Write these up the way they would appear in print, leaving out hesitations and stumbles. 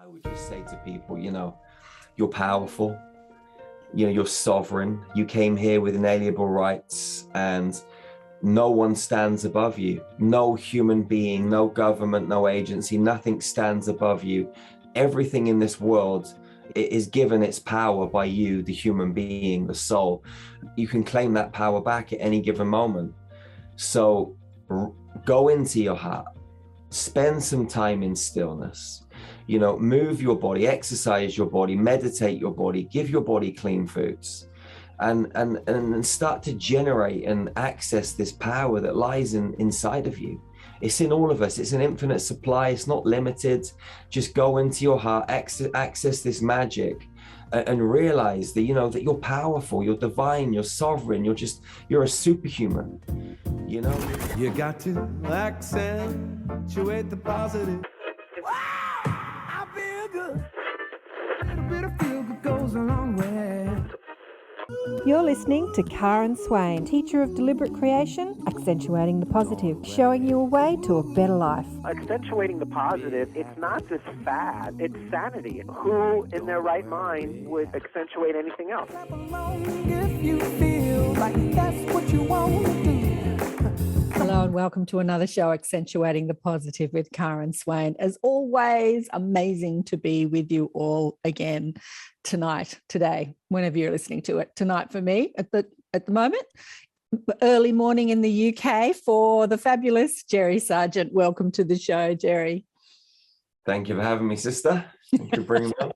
I would just say to people, you're powerful, you're sovereign. You came here with inalienable rights and no one stands above you. No human being, no government, no agency, nothing stands above you. Everything in this world is given its power by you, the human being, the soul. You can claim that power back at any given moment. So go into your heart, spend some time in stillness, move your body, exercise your body, meditate your body, give your body clean foods, and start to generate and access this power that lies inside of you. It's in all of us. It's an infinite supply. It's not limited. Just go into your heart, access this magic, and realize that, that you're powerful, you're divine, you're sovereign, you're a superhuman, You got to accentuate the positive. Wow, I feel good. A little bit of feel good goes a long way. You're listening to Karen Swain, teacher of deliberate creation, accentuating the positive, showing you a way to a better life. Accentuating the positive, it's not just fad, it's sanity. Who in their right mind would accentuate anything else? If you feel like that's what you want to do. Hello and welcome to another show, Accentuating the Positive with Karen Swain. As always, amazing to be with you all again tonight, today, whenever you're listening to it. Tonight for me at the moment, early morning in the UK for the fabulous Jerry Sargeant. Welcome to the show, Jerry. Thank you for having me, sister. Thank you for bringing me on.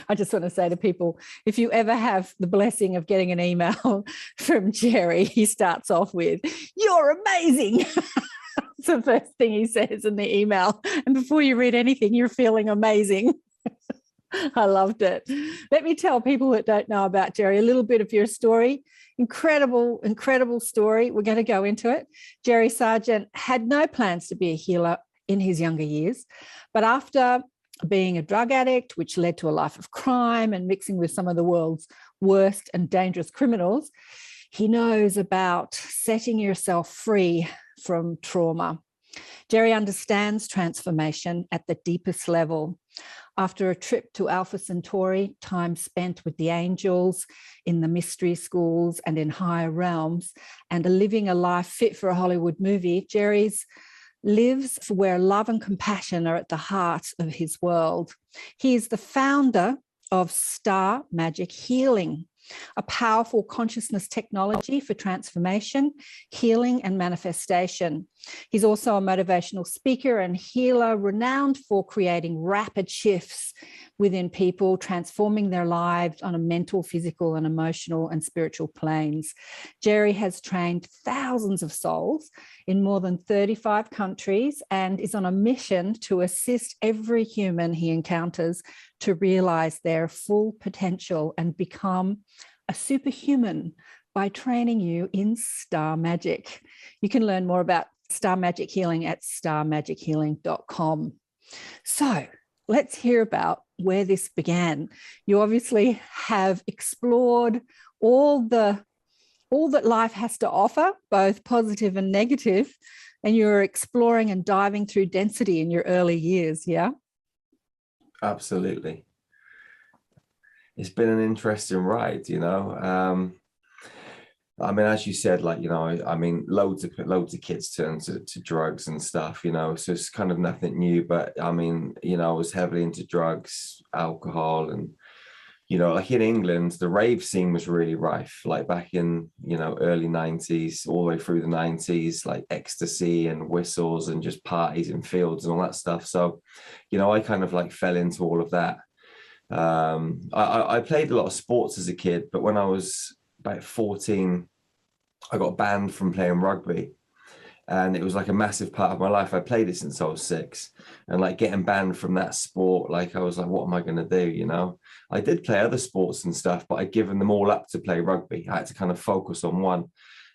I just want to say to people, if you ever have the blessing of getting an email from Jerry, he starts off with, "You're amazing." It's the first thing he says in the email. And before you read anything, you're feeling amazing. I loved it. Let me tell people that don't know about Jerry a little bit of your story. Incredible, incredible story. We're going to go into it. Jerry Sargeant had no plans to be a healer in his younger years, but after being a drug addict, which led to a life of crime and mixing with some of the world's worst and dangerous criminals, he knows about setting yourself free from trauma. Jerry understands transformation at the deepest level. After a trip to Alpha Centauri, time spent with the angels in the mystery schools and in higher realms, and living a life fit for a Hollywood movie, Jerry's lives where love and compassion are at the heart of his world. He is the founder of Star Magic Healing, a powerful consciousness technology for transformation, healing, and manifestation. He's also a motivational speaker and healer renowned for creating rapid shifts within people, transforming their lives on a mental, physical, and emotional and spiritual planes. Jerry has trained thousands of souls in more than 35 countries and is on a mission to assist every human he encounters to realize their full potential and become a superhuman by training you in Star Magic. You can learn more about Star Magic Healing at starmagichealing.com. So let's hear about where this began. You obviously have explored all that life has to offer, both positive and negative, and you're exploring and diving through density in your early years, yeah? Absolutely. It's been an interesting ride, as you said, loads of kids turn to drugs and stuff, so it's kind of nothing new. But I was heavily into drugs, alcohol, and like in England, the rave scene was really rife, like back in early 90s, all the way through the 90s, like ecstasy and whistles and just parties and fields and all that stuff. So I kind of like fell into all of that. I played a lot of sports as a kid, but when I was about 14, I got banned from playing rugby, and it was like a massive part of my life. I played it since I was 6, and like getting banned from that sport, like I was like, what am I going to do? I did play other sports and stuff, but I'd given them all up to play rugby. I had to kind of focus on one.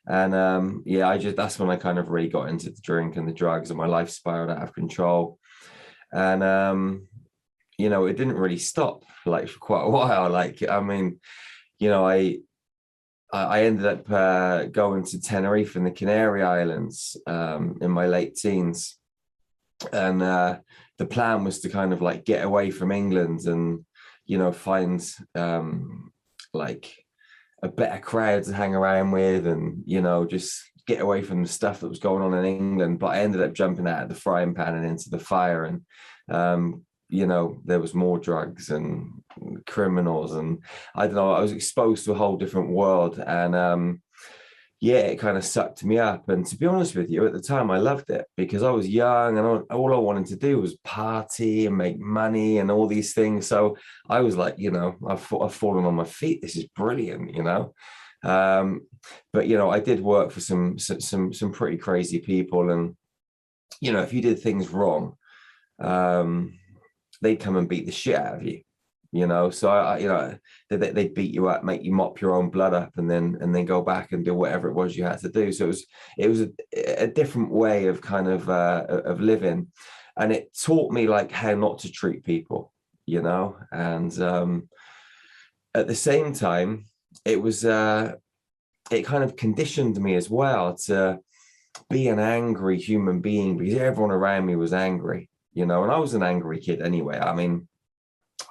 And that's when I kind of really got into the drink and the drugs, and my life spiraled out of control. And it didn't really stop like for quite a while. I ended up going to Tenerife in the Canary Islands in my late teens. And, the plan was to kind of like get away from England and, you know, find like a better crowd to hang around with, and, you know, just get away from the stuff that was going on in England. But I ended up jumping out of the frying pan and into the fire, and you know, there was more drugs and criminals, and I don't know, I was exposed to a whole different world, and yeah, it kind of sucked me up. And to be honest with you, at the time I loved it because I was young and all I wanted to do was party and make money and all these things. So I was like, you know, I've fallen on my feet. This is brilliant, you know. But you know, I did work for some pretty crazy people, and you know, if you did things wrong, they'd come and beat the shit out of you, you know. So I you know, they'd beat you up, make you mop your own blood up, and then go back and do whatever it was you had to do. So it was a different way of kind of living, and it taught me like how not to treat people, you know. And at the same time, it was it kind of conditioned me as well to be an angry human being, because everyone around me was angry, you know. And I was an angry kid anyway. I mean,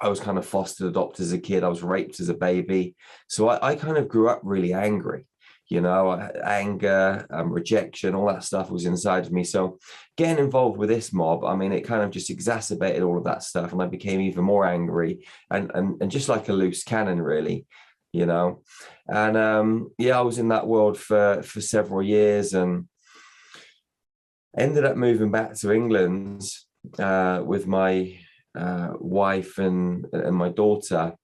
I was kind of fostered, adopted as a kid. I was raped as a baby. So I kind of grew up really angry, you know. Anger, rejection, all that stuff was inside of me. So getting involved with this mob, I mean, it kind of just exacerbated all of that stuff. And I became even more angry and just like a loose cannon, really, you know. And yeah, I was in that world for several years, and ended up moving back to England with my wife and my daughter.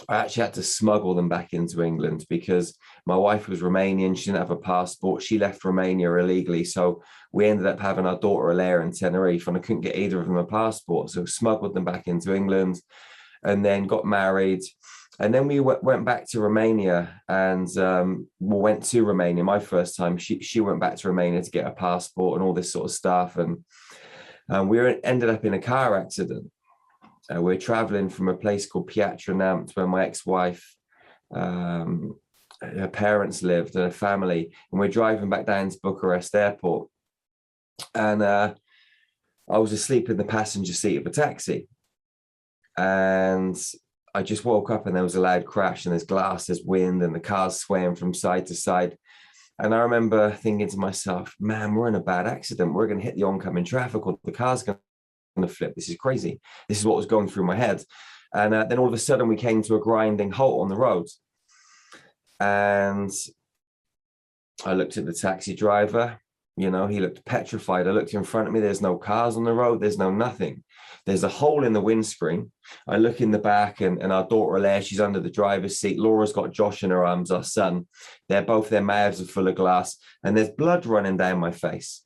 I actually had to smuggle them back into England because my wife was Romanian. She didn't have a passport. She left Romania illegally. So we ended up having our daughter Alea in Tenerife, and I couldn't get either of them a passport. So smuggled them back into England, and then got married. And then we went back to Romania, and we went to Romania my first time. She went back to Romania to get a passport and all this sort of stuff. And we ended up in a car accident. We're traveling from a place called Piatra, where my ex-wife, her parents lived, and her family. And we're driving back down to Bucharest airport. And I was asleep in the passenger seat of a taxi. And I just woke up, and there was a loud crash, and there's glass, there's wind, and the car's swaying from side to side. And I remember thinking to myself, man, we're in a bad accident. We're going to hit the oncoming traffic, or the car's going to flip. This is crazy. This is what was going through my head. And then all of a sudden we came to a grinding halt on the road. And I looked at the taxi driver, you know, he looked petrified. I looked in front of me. There's no cars on the road. There's no nothing. There's a hole in the windscreen. I look in the back, and our daughter Alea, she's under the driver's seat. Laura's got Josh in her arms, our son. Their mouths are full of glass, and there's blood running down my face.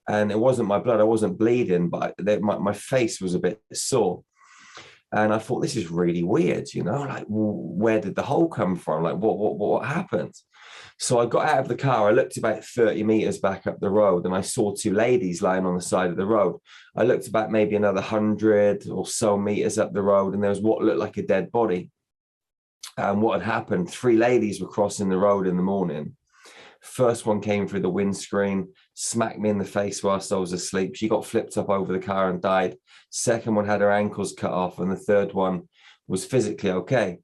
And it wasn't my blood. I wasn't bleeding, but my face was a bit sore. And I thought, this is really weird, you know, like, where did the hole come from? Like, what happened? So I got out of the car. I looked about 30 meters back up the road, and I saw two ladies lying on the side of the road. I looked about maybe another 100 or so meters up the road, and there was what looked like a dead body. And what had happened, 3 ladies were crossing the road in the morning. First one came through the windscreen, smacked me in the face whilst I was asleep. She got flipped up over the car and died. Second one had her ankles cut off, and the third one was physically okay.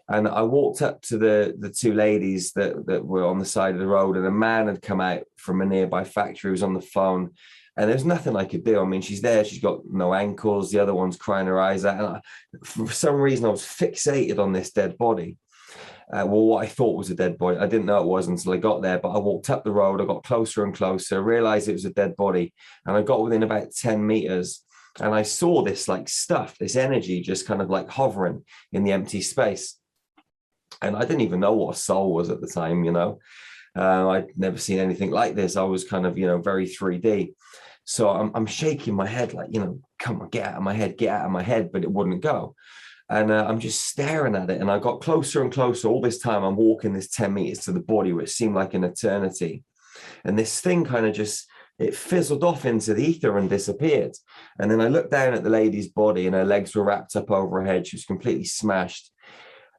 And I walked up to the 2 ladies that were on the side of the road, and a man had come out from a nearby factory. He was on the phone, and there's nothing I could do. I mean, she's there. She's got no ankles. The other one's crying her eyes out. And for some reason, I was fixated on this dead body. Well, what I thought was a dead body. I didn't know it was until I got there, but I walked up the road. I got closer and closer, realized it was a dead body. And I got within about 10 meters, and I saw this like stuff, this energy just kind of like hovering in the empty space. And I didn't even know what a soul was at the time, you know. I'd never seen anything like this. I was kind of, you know, very 3D. So I'm shaking my head like, you know, come on, get out of my head, get out of my head, but it wouldn't go. And I'm just staring at it. And I got closer and closer. All this time I'm walking this 10 meters to the body, which seemed like an eternity. And this thing kind of just, it fizzled off into the ether and disappeared. And then I looked down at the lady's body, and her legs were wrapped up over her head. She was completely smashed.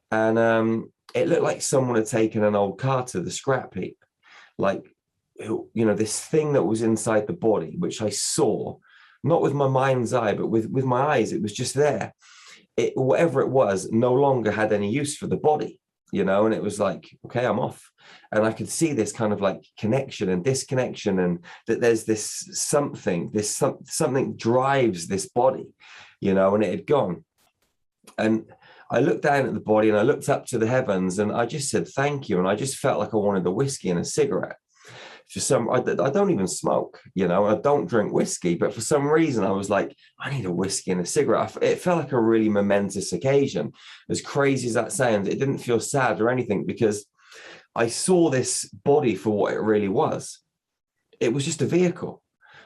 And it looked like someone had taken an old car to the scrap heap. Like, you know, this thing that was inside the body, which I saw, not with my mind's eye, but with my eyes. It was just there. It, whatever it was, no longer had any use for the body, you know, and it was like, okay, I'm off. And I could see this kind of like connection and disconnection, and that there's this something drives this body, you know, and it had gone. And I looked down at the body and I looked up to the heavens and I just said, thank you. And I just felt like I wanted a whiskey and a cigarette. For some, I don't even smoke, you know, I don't drink whiskey, but for some reason I was like, I need a whiskey and a cigarette. It felt like a really momentous occasion. As crazy as that sounds, it didn't feel sad or anything, because I saw this body for what it really was. It was just a vehicle,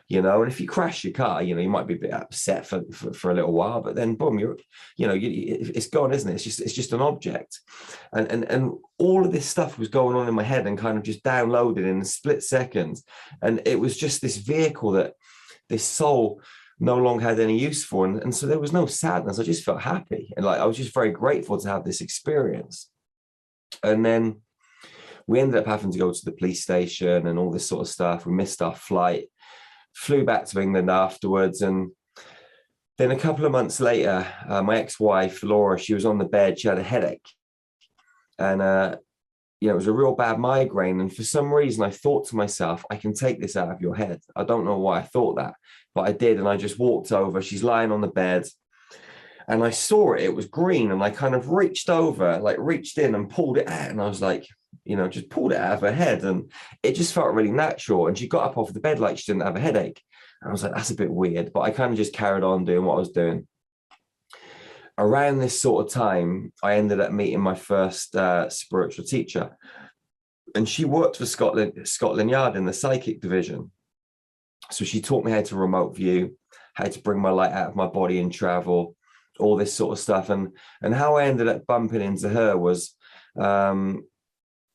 you know, and if you crash your car, you know, you might be a bit upset for a little while, but then boom, it's gone, isn't it? It's just an object. And all of this stuff was going on in my head and kind of just downloaded in a split second. And it was just this vehicle that this soul no longer had any use for. And so there was no sadness. I just felt happy. And like, I was just very grateful to have this experience. And then we ended up having to go to the police station and all this sort of stuff. We missed our flight, flew back to England afterwards. And then a couple of months later, my ex-wife, Laura, she was on the bed. She had a headache. And, it was a real bad migraine. And for some reason, I thought to myself, I can take this out of your head. I don't know why I thought that, but I did. And I just walked over. She's lying on the bed. And I saw it. It was green. And I kind of reached over, like reached in and pulled it out. And I was like, just pulled it out of her head. And it just felt really natural. And she got up off the bed like she didn't have a headache. And I was like, that's a bit weird. But I kind of just carried on doing what I was doing. Around this sort of time, I ended up meeting my first spiritual teacher. And she worked for Scotland Yard in the psychic division. So she taught me how to remote view, how to bring my light out of my body and travel, all this sort of stuff. And how I ended up bumping into her was, I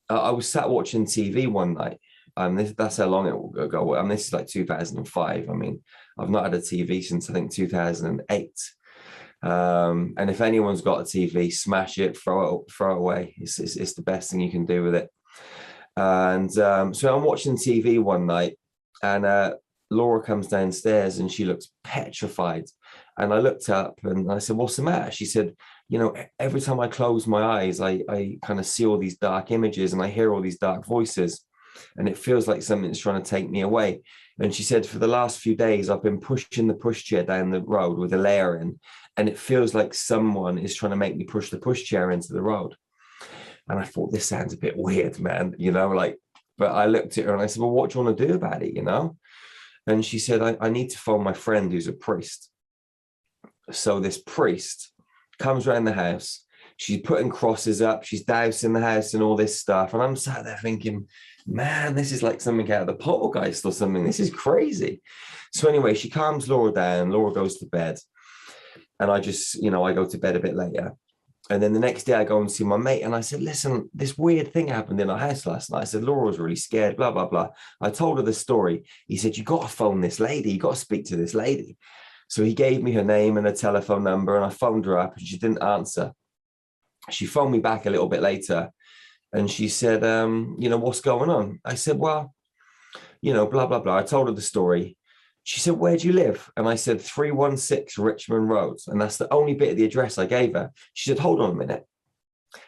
was sat watching TV one night. That's how long ago. This is like 2005. I mean, I've not had a TV since I think 2008. And if anyone's got a TV, smash it, throw it away. It's the best thing you can do with it. And so I'm watching TV one night, and Laura comes downstairs and she looks petrified. And I looked up and I said, what's the matter? She said, every time I close my eyes, I kind of see all these dark images and I hear all these dark voices, and it feels like something's trying to take me away. And she said, for the last few days, I've been pushing the pushchair down the road with a layer in, and it feels like someone is trying to make me push the pushchair into the road. And I thought, this sounds a bit weird, man, but I looked at her and I said, well, what do you want to do about it, And she said, I need to phone my friend who's a priest. So this priest comes around the house. She's putting crosses up. She's dousing the house and all this stuff. And I'm sat there thinking, man, this is like something out of the poltergeist or something. This is crazy. So anyway, she calms Laura down. Laura goes to bed. And I just, I go to bed a bit later. And then the next day I go and see my mate. And I said, listen, this weird thing happened in our house last night. I said, Laura was really scared, blah, blah, blah. I told her the story. He said, you got to phone this lady. You got to speak to this lady. So he gave me her name and a telephone number, and I phoned her up and she didn't answer. She phoned me back a little bit later and she said, what's going on? I said, well, blah, blah, blah. I told her the story. She said, where do you live? And I said, 316 Richmond Road. And that's the only bit of the address I gave her. She said, hold on a minute.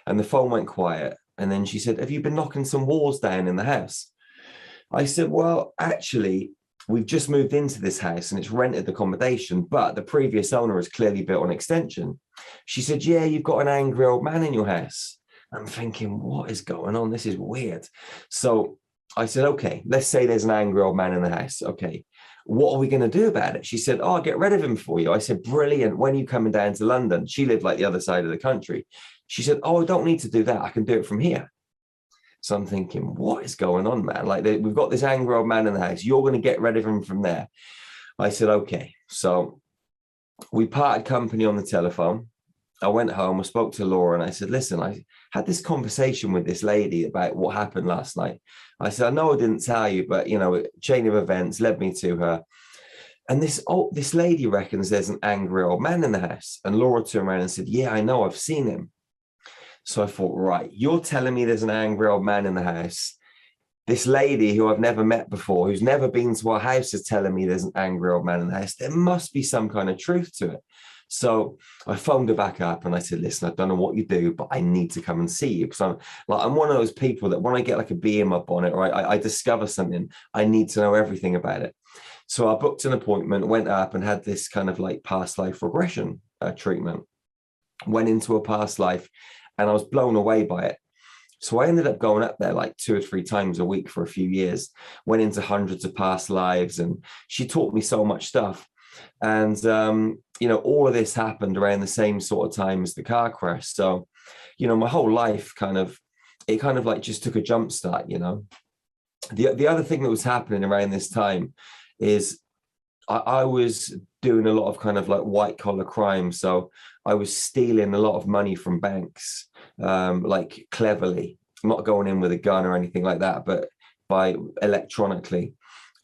And the phone went quiet. And then she said, have you been knocking some walls down in the house? I said, well, actually, we've just moved into this house and it's rented accommodation, but the previous owner has clearly built an extension. She said, yeah, you've got an angry old man in your house. I'm thinking, what is going on? This is weird. So I said, okay, let's say there's an angry old man in the house. Okay, what are we going to do about it? She said, oh, I'll get rid of him for you. I said, brilliant. When are you coming down to London? She lived like the other side of the country. She said, oh, I don't need to do that. I can do it from here. So I'm thinking, what is going on, man? Like, we've got this angry old man in the house. You're going to get rid of him from there. I said, okay. So we parted company on the telephone. I went home, I spoke to Laura and I said, listen, I had this conversation with this lady about what happened last night. I said, I know I didn't tell you, but, chain of events led me to her. And this lady reckons there's an angry old man in the house. And Laura turned around and said, yeah, I know, I've seen him. So I thought, right, you're telling me there's an angry old man in the house. this lady who I've never met before, who's never been to our house, is telling me there's an angry old man in the house. There must be some kind of truth to it. So I phoned her back up and I said, listen, I don't know what you do, but I need to come and see you. Because I'm one of those people that when I get like a bee in my bonnet, or I discover something, I need to know everything about it. So I booked an appointment, went up and had this kind of like past life regression treatment. Went into a past life and I was blown away by it. So I ended up going up there like 2 or 3 times a week for a few years, went into hundreds of past lives, and she taught me so much stuff. And, you know, all of this happened around the same sort of time as the car crash. So, you know, my whole life kind of like just took a jump start, you know. The other thing that was happening around this time is I was doing a lot of kind of like white collar crime. So I was stealing a lot of money from banks, like cleverly, not going in with a gun or anything like that, but by electronically.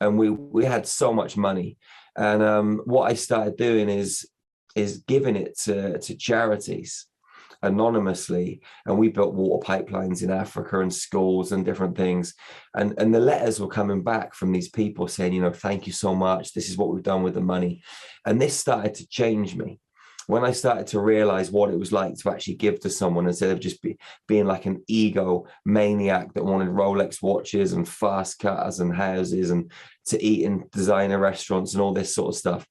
And we had so much money. And what I started doing is giving it to charities anonymously, and we built water pipelines in Africa and schools and different things, and the letters were coming back from these people saying, you know, thank you so much, this is what we've done with the money. And this started to change me when I started to realize what it was like to actually give to someone instead of just being like an ego maniac that wanted Rolex watches and fast cars and houses and to eat in designer restaurants and all this sort of stuff.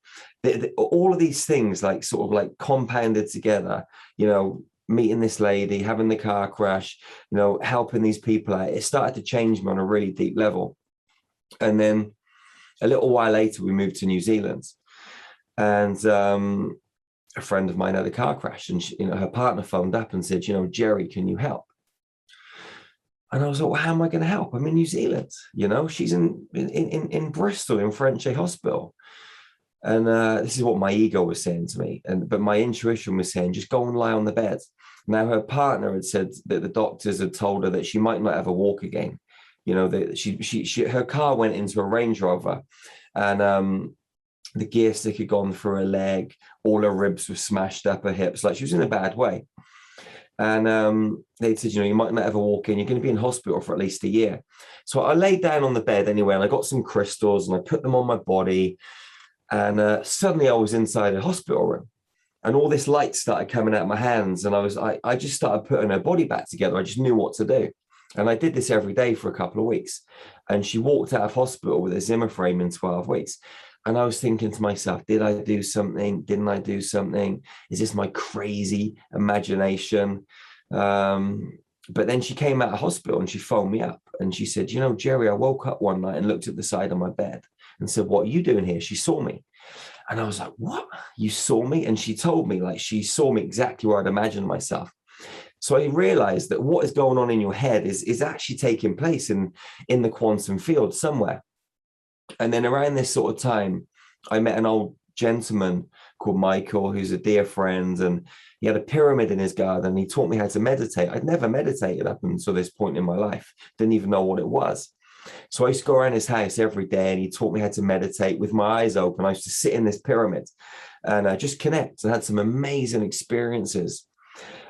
All of these things like sort of like compounded together, you know, meeting this lady, having the car crash, you know, helping these people out. It started to change me on a really deep level. And then a little while later, we moved to New Zealand, and a friend of mine had a car crash, and she, you know, her partner phoned up and said, you know, Jerry, can you help? And I was like, well, how am I going to help? I'm in New Zealand, you know, she's in Bristol in Frenchay Hospital. And this is what my ego was saying to me. But my intuition was saying, just go and lie on the bed. Now, her partner had said that the doctors had told her that she might not ever walk again. You know, that her car went into a Range Rover, and the gear stick had gone through her leg. All her ribs were smashed up her hips. Like, she was in a bad way. And they said, you know, you might not ever walk in. You're going to be in hospital for at least a year. So I laid down on the bed anyway, and I got some crystals and I put them on my body. And suddenly I was inside a hospital room, and all this light started coming out of my hands. And I just started putting her body back together. I just knew what to do. And I did this every day for a couple of weeks. And she walked out of hospital with a Zimmer frame in 12 weeks. And I was thinking to myself, did I do something? Didn't I do something? Is this my crazy imagination? But then she came out of hospital and she phoned me up and she said, you know, Jerry, I woke up one night and looked at the side of my bed and said, what are you doing here? She saw me. And I was like, what? You saw me? And she told me, like, she saw me exactly where I'd imagined myself. So I realized that what is going on in your head is actually taking place in the quantum field somewhere. And then around this sort of time, I met an old gentleman called Michael, who's a dear friend, and he had a pyramid in his garden. He taught me how to meditate. I'd never meditated up until this point in my life, didn't even know what it was. So I used to go around his house every day, and he taught me how to meditate with my eyes open. I used to sit in this pyramid and just connect, and had some amazing experiences.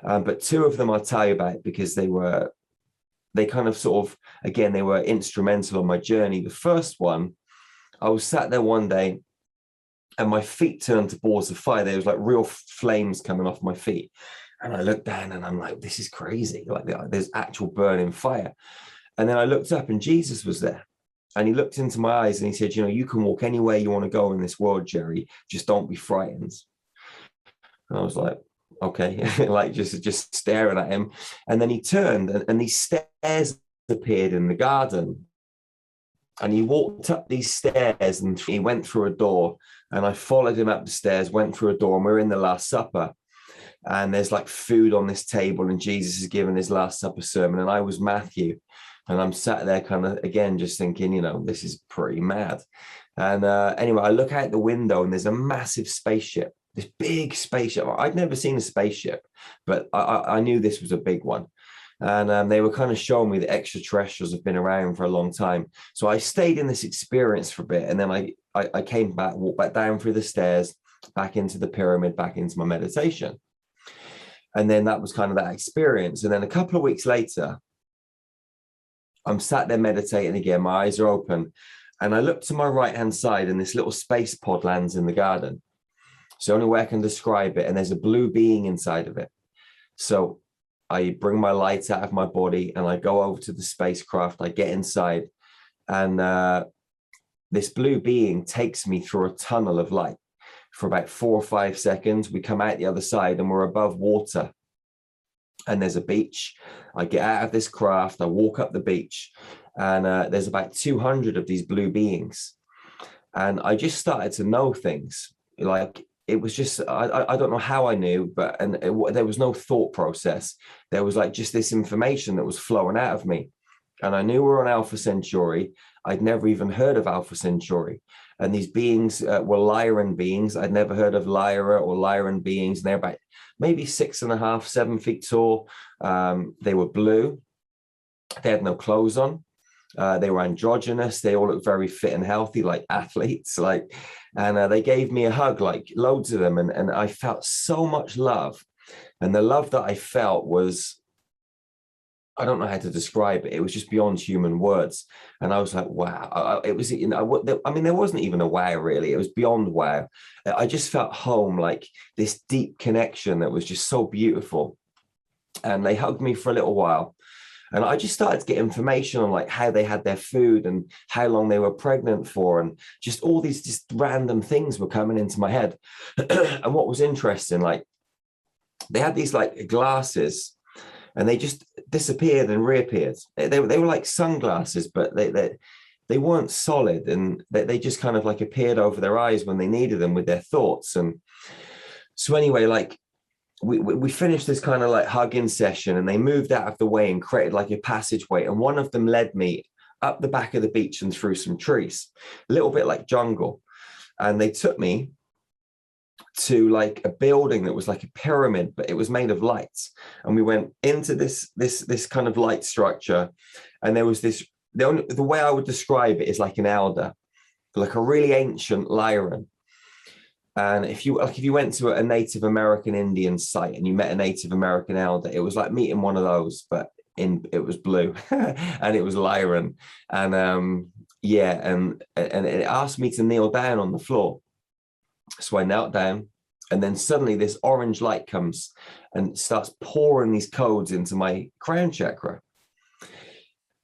But two of them I'll tell you about because they kind of sort of, again, they were instrumental on my journey. The first one, I was sat there one day and my feet turned to balls of fire. There was like real flames coming off my feet. And I looked down and I'm like, this is crazy. Like, there's actual burning fire. And then I looked up and Jesus was there. And he looked into my eyes and he said, you know, you can walk anywhere you want to go in this world, Jerry. Just don't be frightened. And I was like, okay, like just staring at him. And then he turned and these stairs appeared in the garden. And he walked up these stairs and he went through a door, and I followed him up the stairs, went through a door, and we're in the Last Supper. And there's like food on this table and Jesus is giving his Last Supper sermon. And I was Matthew. And I'm sat there kind of, again, just thinking, you know, this is pretty mad. And anyway, I look out the window and there's a massive spaceship, this big spaceship. I'd never seen a spaceship, but I knew this was a big one. And they were kind of showing me that extraterrestrials have been around for a long time. So I stayed in this experience for a bit. And then I came back, walked back down through the stairs, back into the pyramid, back into my meditation. And then that was kind of that experience. And then a couple of weeks later, I'm sat there meditating again. My eyes are open. And I look to my right-hand side and this little space pod lands in the garden. It's the only way I can describe it. And there's a blue being inside of it. So I bring my light out of my body and I go over to the spacecraft. I get inside and this blue being takes me through a tunnel of light for about 4 or 5 seconds. We come out the other side and we're above water. And there's a beach. I get out of this craft. I walk up the beach and there's about 200 of these blue beings. And I just started to know things. Like, it was just, I don't know how I knew, but there was no thought process. There was like just this information that was flowing out of me. And I knew we were on Alpha Centauri. I'd never even heard of Alpha Centauri. And these beings were Lyran beings. I'd never heard of Lyra or Lyran beings. And they're about maybe 6.5, 7 feet tall. They were blue. They had no clothes on. They were androgynous. They all looked very fit and healthy, like athletes. And they gave me a hug, like loads of them. And I felt so much love. And the love that I felt was, I don't know how to describe it. It was just beyond human words. And I was like, wow. It was, you know, I mean, there wasn't even a wow, really. It was beyond wow. I just felt home, like this deep connection that was just so beautiful. And they hugged me for a little while. And I just started to get information on like how they had their food and how long they were pregnant for. And just all these just random things were coming into my head. And what was interesting, like they had these like glasses and they just disappeared and reappeared. They were like sunglasses, but they weren't solid, and they just kind of like appeared over their eyes when they needed them with their thoughts. And so anyway, like we finished this kind of like hugging session, and they moved out of the way and created like a passageway. And one of them led me up the back of the beach and through some trees, a little bit like jungle. And they took me to like a building that was like a pyramid, but it was made of lights. And we went into this kind of light structure, and there was this, the way I would describe it is like an elder, like a really ancient Lyran. And if you went to a Native American Indian site and you met a Native American elder, it was like meeting one of those, but it was blue and it was Lyran. And yeah, and it asked me to kneel down on the floor. So I knelt down, and then suddenly this orange light comes and starts pouring these codes into my crown chakra.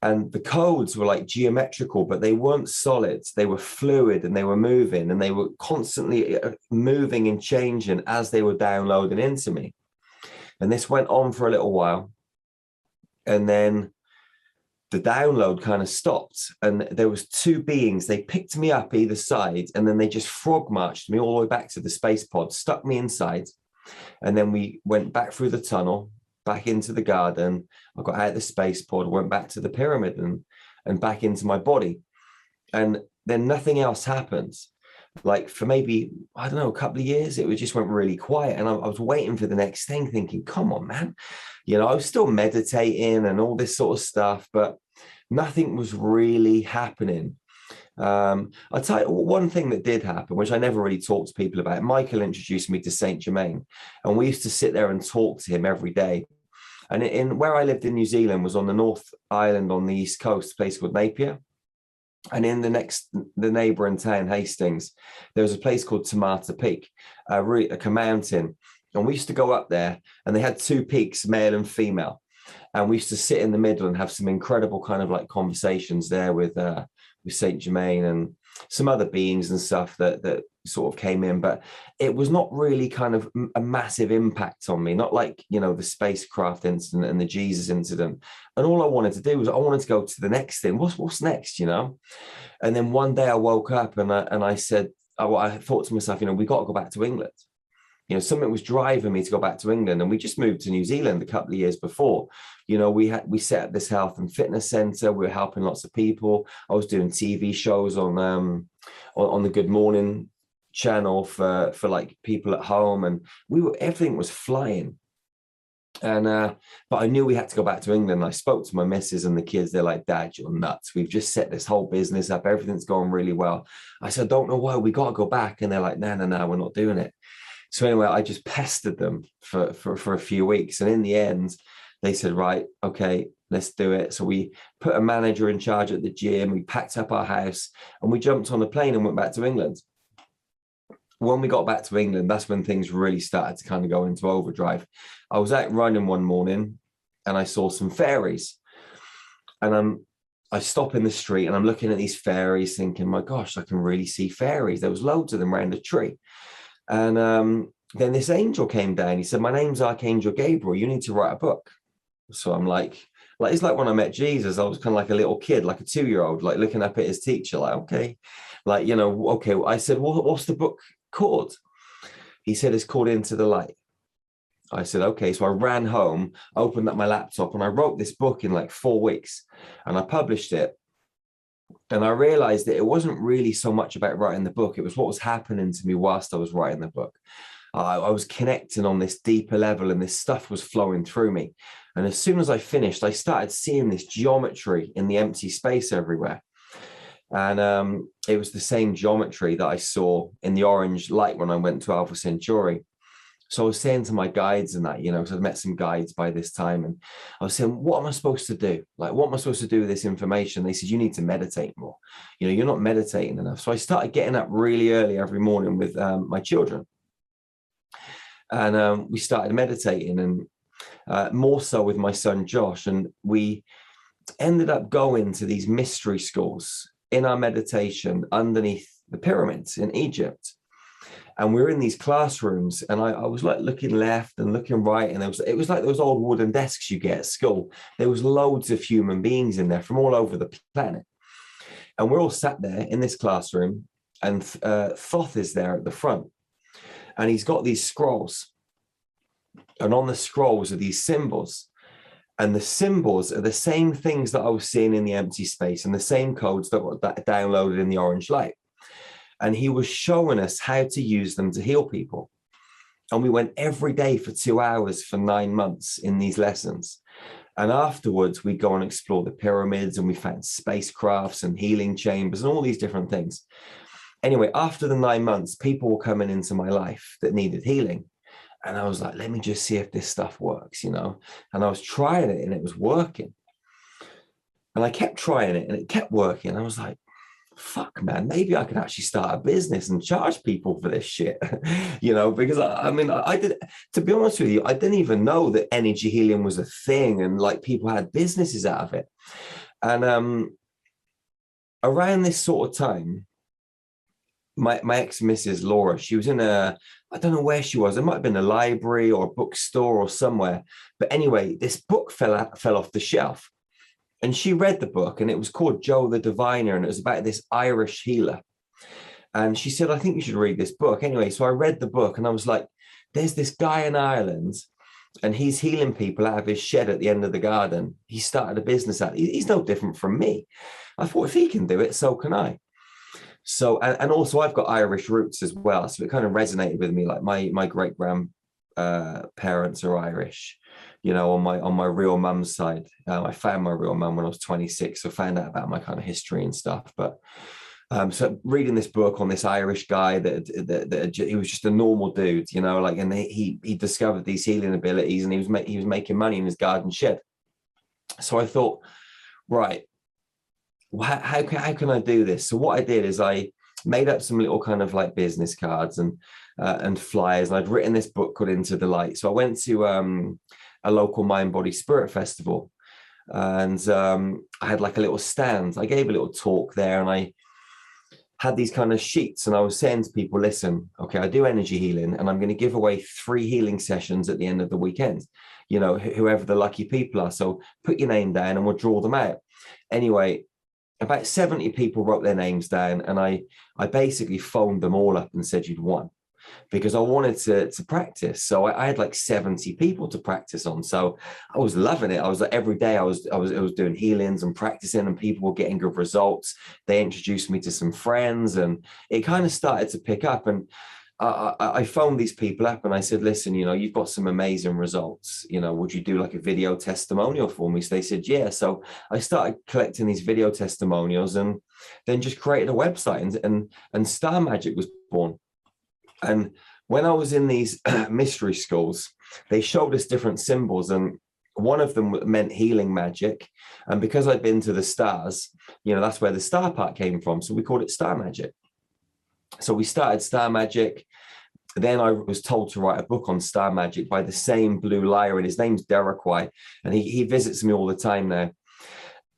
And the codes were like geometrical, but they weren't solid. They were fluid and they were moving, and they were constantly moving and changing as they were downloading into me. And this went on for a little while. And then the download kind of stopped, and there was two beings. They picked me up either side, and then they just frog marched me all the way back to the space pod, stuck me inside. And then we went back through the tunnel, back into the garden. I got out of the space pod, went back to the pyramid and back into my body. And then nothing else happened. Like for maybe, I don't know, a couple of years, it just went really quiet. And I was waiting for the next thing, thinking, come on, man. You know, I was still meditating and all this sort of stuff, but nothing was really happening. I'll tell you one thing that did happen, which I never really talked to people about. Michael introduced me to Saint Germain, and we used to sit there and talk to him every day. And in where I lived in New Zealand was on the North Island on the East Coast, a place called Napier. And in the neighbouring town, Hastings, there was a place called Tamata Peak, a mountain. And we used to go up there, and they had two peaks, male and female. And we used to sit in the middle and have some incredible kind of like conversations there with Saint Germain and some other beings and stuff that sort of came in. But it was not really kind of a massive impact on me, not like, you know, the spacecraft incident and the Jesus incident. And all I wanted to do was I wanted to go to the next thing. What's next, you know? And then one day I woke up and I said, I thought to myself, you know, we got to go back to England. You know, something was driving me to go back to England, and we just moved to New Zealand a couple of years before. You know, we set up this health and fitness center. We were helping lots of people. I was doing TV shows on the Good Morning channel for like people at home, and everything was flying. And but I knew we had to go back to England. I spoke to my missus and the kids. They're like, Dad, you're nuts. We've just set this whole business up. Everything's going really well. I said, I don't know why. We got to go back. And they're like, no, we're not doing it. So anyway, I just pestered them for a few weeks. And in the end, they said, right, okay, let's do it. So we put a manager in charge at the gym, we packed up our house, and we jumped on a plane and went back to England. When we got back to England, that's when things really started to kind of go into overdrive. I was out running one morning and I saw some fairies, and I stop in the street and I'm looking at these fairies thinking, my gosh, I can really see fairies. There was loads of them around the tree. And then this angel came down. He said, my name's Archangel Gabriel. You need to write a book. So I'm like, it's like when I met Jesus, I was kind of like a little kid, like a 2-year-old, like looking up at his teacher, like, okay, like, you know, okay. I said, well, what's the book called? He said, it's called Into the Light. I said, okay. So I ran home, opened up my laptop, and I wrote this book in like 4 weeks, and I published it. And I realized that it wasn't really so much about writing the book. It was what was happening to me whilst I was writing the book. I was connecting on this deeper level, and this stuff was flowing through me. And as soon as I finished, I started seeing this geometry in the empty space everywhere. And it was the same geometry that I saw in the orange light when I went to Alpha Centauri. So I was saying to my guides and that, you know, because I've met some guides by this time, and I was saying, what am I supposed to do? Like, what am I supposed to do with this information? They said, you need to meditate more. You know, you're not meditating enough. So I started getting up really early every morning with my children. And we started meditating, and more so with my son, Josh. And we ended up going to these mystery schools in our meditation underneath the pyramids in Egypt. And we were in these classrooms, and I was like looking left and looking right, and it was like those old wooden desks you get at school. There was loads of human beings in there from all over the planet, and we're all sat there in this classroom, and Thoth is there at the front, and he's got these scrolls, and on the scrolls are these symbols, and the symbols are the same things that I was seeing in the empty space, and the same codes that were downloaded in the orange light. And he was showing us how to use them to heal people. And we went every day for 2 hours for 9 months in these lessons. And afterwards, we'd go and explore the pyramids, and we found spacecrafts and healing chambers and all these different things. Anyway, after the 9 months, people were coming into my life that needed healing. And I was like, let me just see if this stuff works, you know? And I was trying it, and it was working. And I kept trying it, and it kept working. I was like, fuck, man, maybe I could actually start a business and charge people for this shit, you know, because I mean, I did, to be honest with you, I didn't even know that energy healing was a thing, and like people had businesses out of it. And around this sort of time, my ex-missus Laura, she was in I don't know where she was. It might have been a library or a bookstore or somewhere. But anyway, this book fell off the shelf. And she read the book, and it was called Joe the Diviner, and it was about this Irish healer. And she said, I think you should read this book. Anyway, so I read the book, and I was like, there's this guy in Ireland, and he's healing people out of his shed at the end of the garden. He started a business out. He's no different from me. I thought, if he can do it, so can I. So, and also I've got Irish roots as well. So it kind of resonated with me. Like my great grandparents are Irish. You know, on my real mum's side. I found my real mum when I was 26, so found out about my kind of history and stuff. But so reading this book on this Irish guy that he was just a normal dude, you know, like, and he discovered these healing abilities, and he was making money in his garden shed. So I thought, right, how can I do this? So what I did is I made up some little kind of like business cards and flyers, and I'd written this book called Into the Light. So I went to a local mind, body, spirit festival, and I had like a little stand. I gave a little talk there, and I had these kind of sheets, and I was saying to people, listen, okay, I do energy healing, and I'm going to give away 3 healing sessions at the end of the weekend, you know, whoever the lucky people are. So put your name down and we'll draw them out. Anyway, about 70 people wrote their names down, and I basically phoned them all up and said, you'd won, because I wanted to practice. So I had like 70 people to practice on. So I was loving it. I was like, every day I was doing healings and practicing, and people were getting good results. They introduced me to some friends, and it kind of started to pick up. And I phoned these people up, and I said, listen, you know, you've got some amazing results. You know, would you do like a video testimonial for me? So they said, yeah. So I started collecting these video testimonials, and then just created a website, and Star Magic was born. And when I was in these mystery schools, they showed us different symbols. And one of them meant healing magic. And because I'd been to the stars, you know, that's where the star part came from. So we called it star magic. So we started star magic. Then I was told to write a book on star magic by the same blue liar, and his name's Derek White, and he visits me all the time now.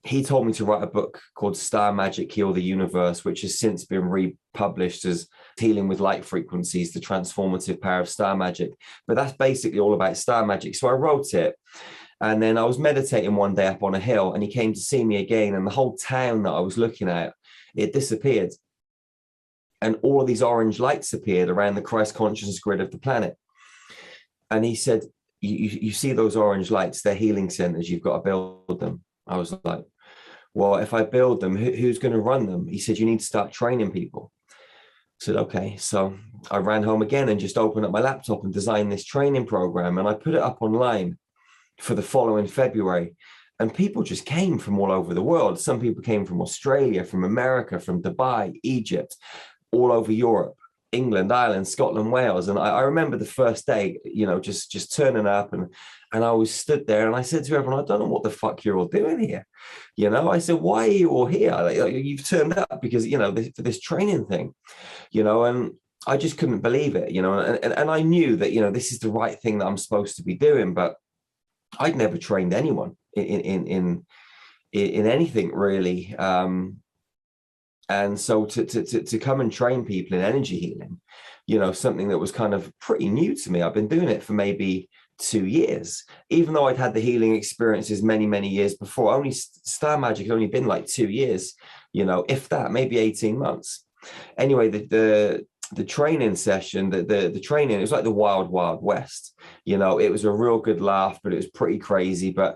He told me to write a book called Star Magic Heal the Universe, which has since been republished as Healing with Light Frequencies, the Transformative Power of Star Magic. But that's basically all about star magic. So I wrote it, and then I was meditating one day up on a hill, and he came to see me again, and the whole town that I was looking at, it disappeared. And all of these orange lights appeared around the Christ consciousness grid of the planet. And he said, you see those orange lights, they're healing centers, you've got to build them. I was like, well, if I build them, who's going to run them? He said, you need to start training people. I said, okay. So I ran home again and just opened up my laptop and designed this training program. And I put it up online for the following February. And people just came from all over the world. Some people came from Australia, from America, from Dubai, Egypt, all over Europe, England, Ireland, Scotland, Wales. And I remember the first day, you know, just turning up, and I was stood there and I said to everyone, I don't know what the fuck you're all doing here. You know, I said, why are you all here? Like, you've turned up because, you know, for this training thing, you know, and I just couldn't believe it, you know, and I knew that, you know, this is the right thing that I'm supposed to be doing, but I'd never trained anyone in anything really. And so to come and train people in energy healing, you know, something that was kind of pretty new to me. I've been doing it for maybe 2 years, even though I'd had the healing experiences many, many years before. Only star magic had only been like 2 years, you know, if that, maybe 18 months. Anyway, the training session, the training, it was like the wild, wild west. You know, it was a real good laugh, but it was pretty crazy. But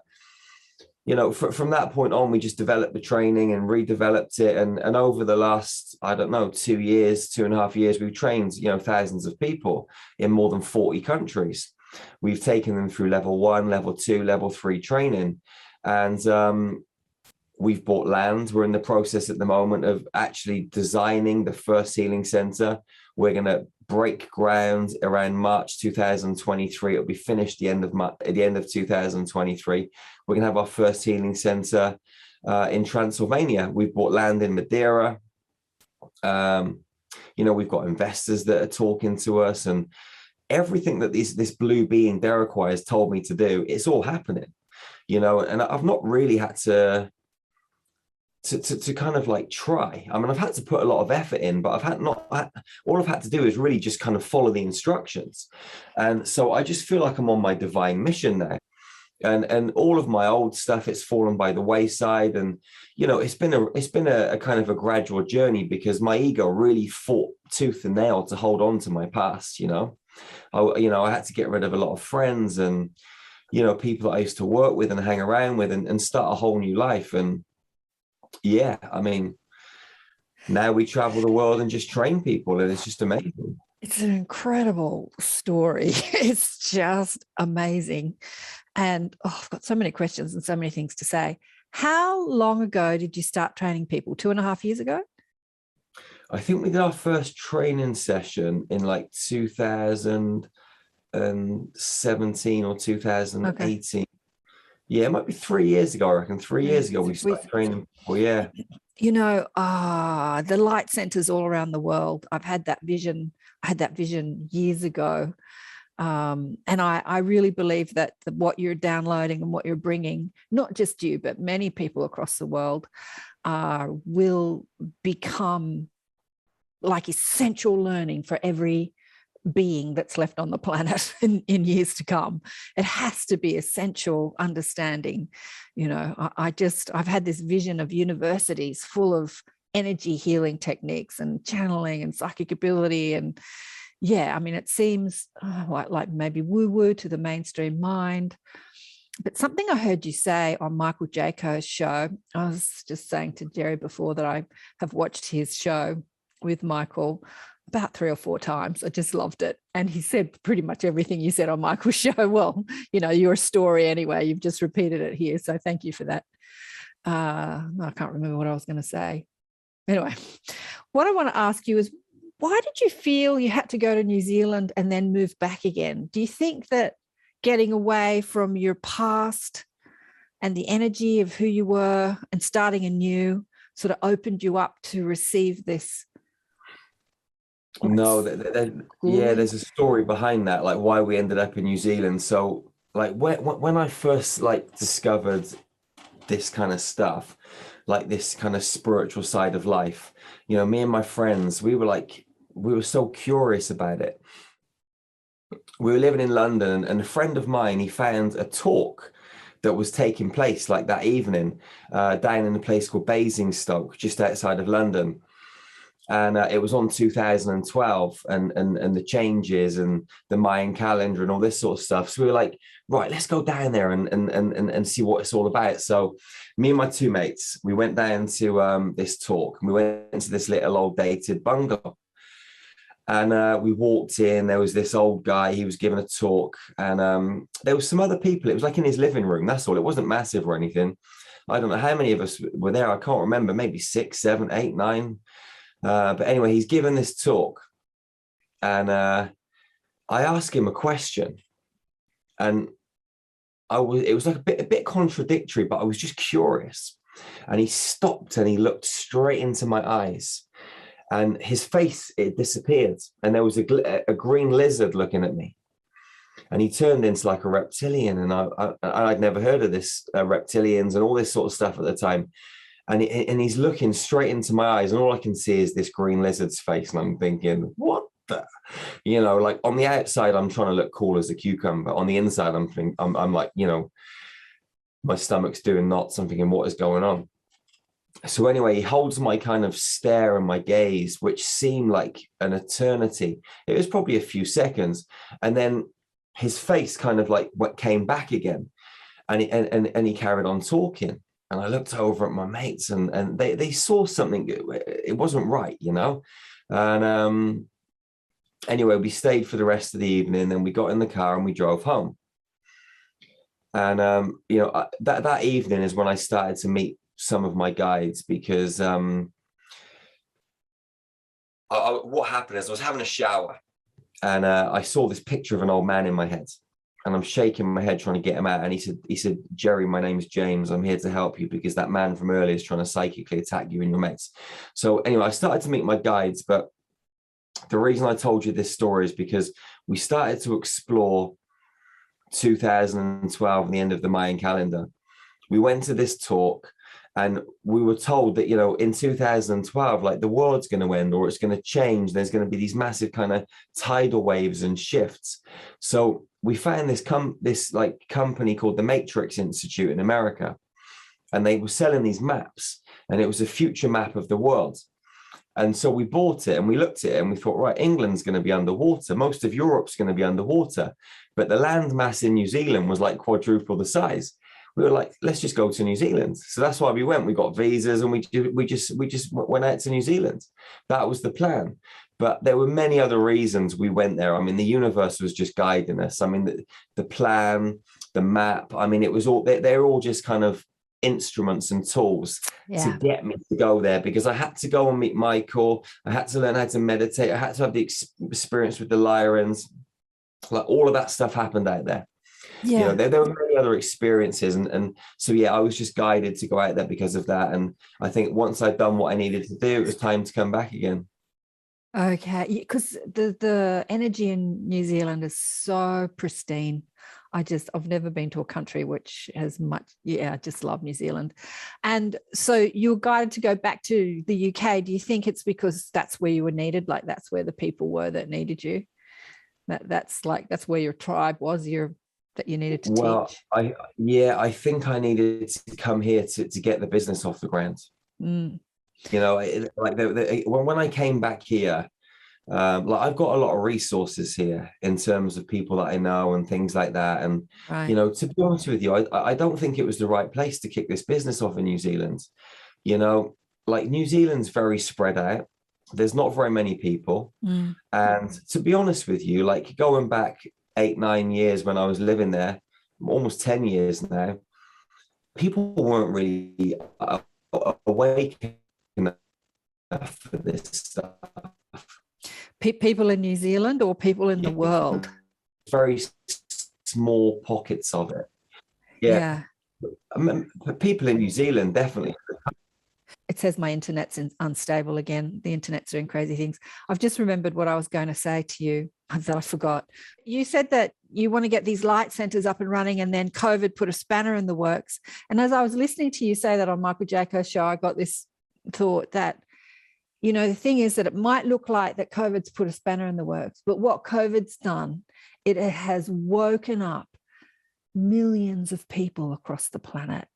you know, from that point on, we just developed the training and redeveloped it. And over the last, I don't know, 2 years, 2.5 years, we've trained, you know, thousands of people in more than 40 countries. We've taken them through level 1, level 2, level 3 training. And we've bought land. We're in the process at the moment of actually designing the first healing center. We're going to break ground around March 2023. It'll be finished at the end of 2023. We're going to have our first healing center in Transylvania. We've bought land in Madeira. You know, we've got investors that are talking to us, and everything that this blue being Derequai has told me to do, it's all happening. You know, and I've not really had to kind of like try. I mean, I've had to put a lot of effort in, but all I've had to do is really just kind of follow the instructions. And so I just feel like I'm on my divine mission now. And all of my old stuff, it's fallen by the wayside. And, you know, it's been a kind of a gradual journey, because my ego really fought tooth and nail to hold on to my past. You know, I had to get rid of a lot of friends and, you know, people that I used to work with and hang around with, and start a whole new life. And yeah, I mean, now we travel the world and just train people, and it's just amazing. It's an incredible story. It's just amazing. And I've got so many questions and so many things to say. How long ago did you start training people? 2.5 years ago? I think we did our first training session in like 2017 or 2018. Okay. Yeah, it might be 3 years ago, I reckon. 3 years ago, we started training people, yeah. You know, the light centers all around the world. I've had that vision. I had that vision years ago. And I really believe that what you're downloading and what you're bringing, not just you, but many people across the world, will become like essential learning for every being that's left on the planet in years to come. It has to be essential understanding. You know, I've had this vision of universities full of energy healing techniques and channeling and psychic ability. And yeah, I mean, it seems like maybe woo-woo to the mainstream mind. But something I heard you say on Michael Jaco's show, I was just saying to Jerry before that I have watched his show with Michael about 3 or 4 times. I just loved it. And he said pretty much everything you said on Michael's show. Well, you know, your story anyway, you've just repeated it here. So thank you for that. I can't remember what I was going to say. Anyway, what I want to ask you is, why did you feel you had to go to New Zealand and then move back again? Do you think that getting away from your past and the energy of who you were and starting anew sort of opened you up to receive this? No, yeah, there's a story behind that, like why we ended up in New Zealand. So like when I first like discovered this kind of stuff, like this kind of spiritual side of life, you know, me and my friends, we were so curious about it. We were living in London, and a friend of mine, he found a talk that was taking place like that evening down in a place called Basingstoke, just outside of London. And it was on 2012 and the changes and the Mayan calendar and all this sort of stuff. So we were like, right, let's go down there and see what it's all about. So me and my two mates, we went down to this talk. We went into this little old dated bungalow. And we walked in, there was this old guy, he was giving a talk, and there was some other people. It was like in his living room, that's all. It wasn't massive or anything. I don't know how many of us were there. I can't remember, maybe 6, 7, 8, 9. But anyway, he's given this talk, and I asked him a question, and it was like a bit contradictory, but I was just curious. And he stopped and he looked straight into my eyes, and his face, it disappeared, and there was a green lizard looking at me, and he turned into like a reptilian, and I'd never heard of this reptilians and all this sort of stuff at the time. And he's looking straight into my eyes, and all I can see is this green lizard's face. And I'm thinking, what the, you know, like on the outside, I'm trying to look cool as a cucumber. On the inside, I'm like, you know, my stomach's doing knots. I'm thinking, what is going on? So anyway, he holds my kind of stare and my gaze, which seemed like an eternity. It was probably a few seconds. And then his face kind of like what came back again. And he carried on talking. And I looked over at my mates, and they saw something. It wasn't right, you know. And anyway, we stayed for the rest of the evening, and we got in the car and we drove home. And you know, that evening is when I started to meet some of my guides, because what happened is I was having a shower, and I saw this picture of an old man in my head. And I'm shaking my head trying to get him out. And he said, Jerry, my name is James. I'm here to help you because that man from earlier is trying to psychically attack you and your mates. So anyway, I started to meet my guides. But the reason I told you this story is because we started to explore 2012 and the end of the Mayan calendar. We went to this talk, and we were told that, you know, in 2012, like the world's going to end, or it's going to change. There's going to be these massive kind of tidal waves and shifts. So we found this like company called the Matrix Institute in America, and they were selling these maps, and it was a future map of the world. And so we bought it and we looked at it and we thought, right, England's going to be underwater. Most of Europe's going to be underwater, but the land mass in New Zealand was like quadruple the size. We were like, let's just go to New Zealand. So that's why we went. We got visas and we just went out to New Zealand. That was the plan. But there were many other reasons we went there. I mean, the universe was just guiding us. I mean, the plan, the map. I mean, it was all, they're all just kind of instruments and tools to get me to go there, because I had to go and meet Michael. I had to learn how to meditate. I had to have the experience with the Lyrans. Like all of that stuff happened out there. Yeah, you know, there were many other experiences, and so yeah, I was just guided to go out there because of that. And I think once I'd done what I needed to do, it was time to come back again. Okay, because the energy in New Zealand is so pristine. I've never been to a country which has much. Yeah, I just love New Zealand. And so you were guided to go back to the UK. Do you think it's because that's where you were needed? Like that's where the people were that needed you? That's where your tribe was, that you needed to teach? I think I needed to come here to get the business off the ground. You know, when I came back here, like I've got a lot of resources here in terms of people that I know and things like that. And, you know, to be honest with you, I don't think it was the right place to kick this business off in New Zealand. You know, like New Zealand's very spread out. There's not very many people. And to be honest with you, like going back 8, 9 years when I was living there, almost 10 years now, people weren't really awake enough for this stuff. People in New Zealand or people in the world? Very small pockets of it. Yeah. People in New Zealand definitely. It says my internet's unstable again. The internet's doing crazy things. I've just remembered what I was going to say to you that I forgot. You said that you want to get these light centers up and running, and then COVID put a spanner in the works. And as I was listening to you say that on Michael Jacko's show, I got this thought that, you know, the thing is that it might look like that COVID's put a spanner in the works, but what COVID's done, it has woken up millions of people across the planet.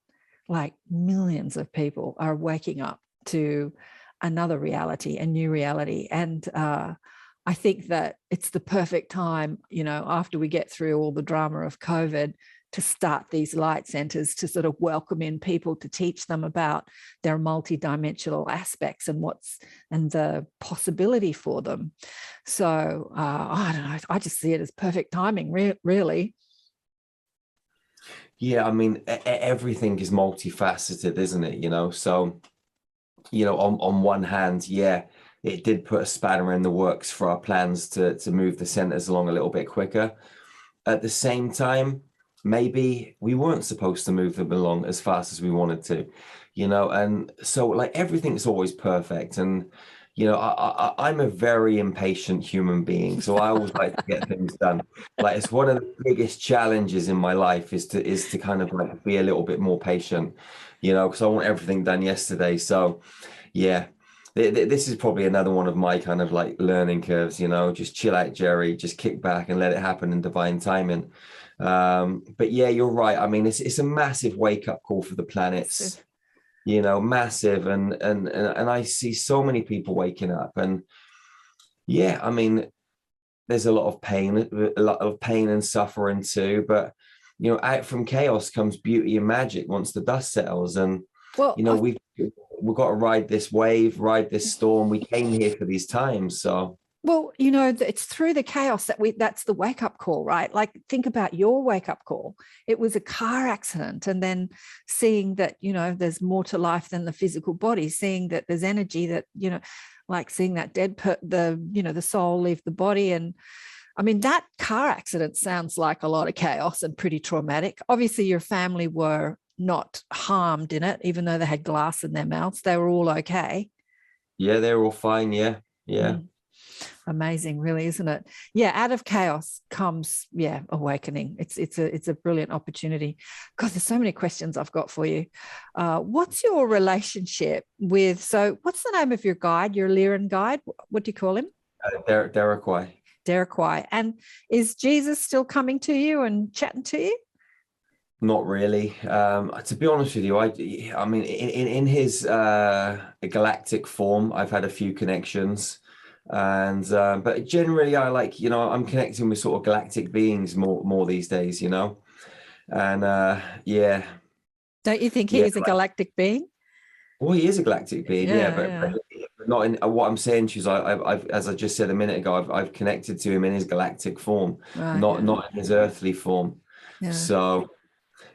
Like millions of people are waking up to another reality, a new reality. And I think that it's the perfect time, you know, after we get through all the drama of COVID, to start these light centers, to sort of welcome in people, to teach them about their multidimensional aspects and the possibility for them. So I don't know, I just see it as perfect timing, really. Yeah, I mean, everything is multifaceted, isn't it? You know, so, you know, on one hand, yeah, it did put a spanner in the works for our plans to move the centers along a little bit quicker. At the same time, maybe we weren't supposed to move them along as fast as we wanted to, you know, and so like everything's always perfect. And, you know, I'm a very impatient human being, so I always like to get things done. Like it's one of the biggest challenges in my life is to kind of like be a little bit more patient, you know, because I want everything done yesterday. So yeah, this is probably another one of my kind of like learning curves, you know, just chill out, Jerry, just kick back and let it happen in divine timing. But yeah, you're right. I mean, it's a massive wake up call for the planets. You know, massive, and I see so many people waking up, and yeah, I mean, there's a lot of pain and suffering too, but you know, out from chaos comes beauty and magic once the dust settles. And well, you know, we've got to ride this wave, ride this storm. We came here for these times, so. Well, you know, it's through the chaos that's the wake-up call, right? Like, think about your wake-up call. It was a car accident, and then seeing that, you know, there's more to life than the physical body, seeing that there's energy, that, you know, like seeing that the soul leave the body. And I mean, that car accident sounds like a lot of chaos and pretty traumatic. Obviously, your family were not harmed in it, even though they had glass in their mouths. They were all okay. Yeah, they're all fine. Yeah. Amazing, really, isn't it? Yeah, out of chaos comes, awakening. It's a brilliant opportunity. God, there's so many questions I've got for you. What's your relationship with? So, what's the name of your guide? Your Lyran guide? What do you call him? Derekwai. Derekwai. And is Jesus still coming to you and chatting to you? Not really. To be honest with you, I mean, in his galactic form, I've had a few connections. And but generally I like, you know, I'm connecting with sort of galactic beings more these days, you know. And yeah, don't you think he is a galactic being? Well, he is a galactic being, but not in what I'm saying to you is I've as I just said a minute ago, I've connected to him in his galactic form, not in his earthly form. So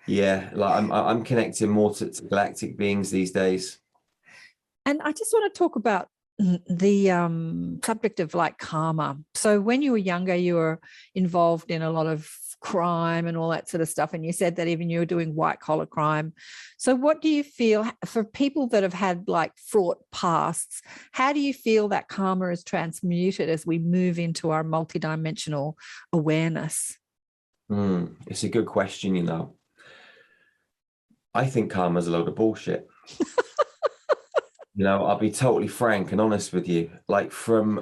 yeah, like I'm connecting more to galactic beings these days. And I just want to talk about the subject of like karma. So when you were younger, you were involved in a lot of crime and all that sort of stuff, and you said that even you were doing white collar crime. So what do you feel for people that have had like fraught pasts? How do you feel that karma is transmuted as we move into our multidimensional awareness? It's a good question. You know, I think karma's a load of bullshit. You know, I'll be totally frank and honest with you. Like from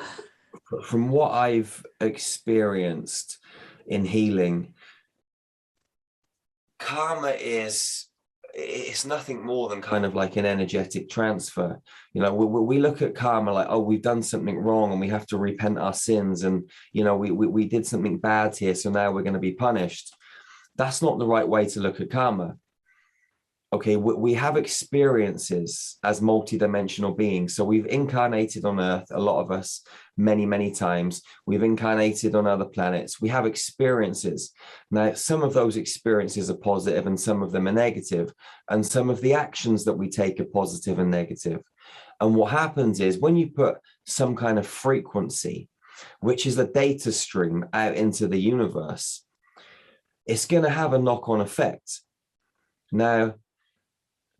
what I've experienced in healing, karma it's nothing more than kind of like an energetic transfer. You know, we look at karma like, oh, we've done something wrong and we have to repent our sins, and you know, we did something bad here, so now we're going to be punished. That's not the right way to look at karma. Okay, we have experiences as multidimensional beings. So we've incarnated on Earth, a lot of us, many, many times. We've incarnated on other planets. We have experiences. Now, some of those experiences are positive and some of them are negative. And some of the actions that we take are positive and negative. And what happens is when you put some kind of frequency, which is a data stream out into the universe, it's going to have a knock-on effect. Now,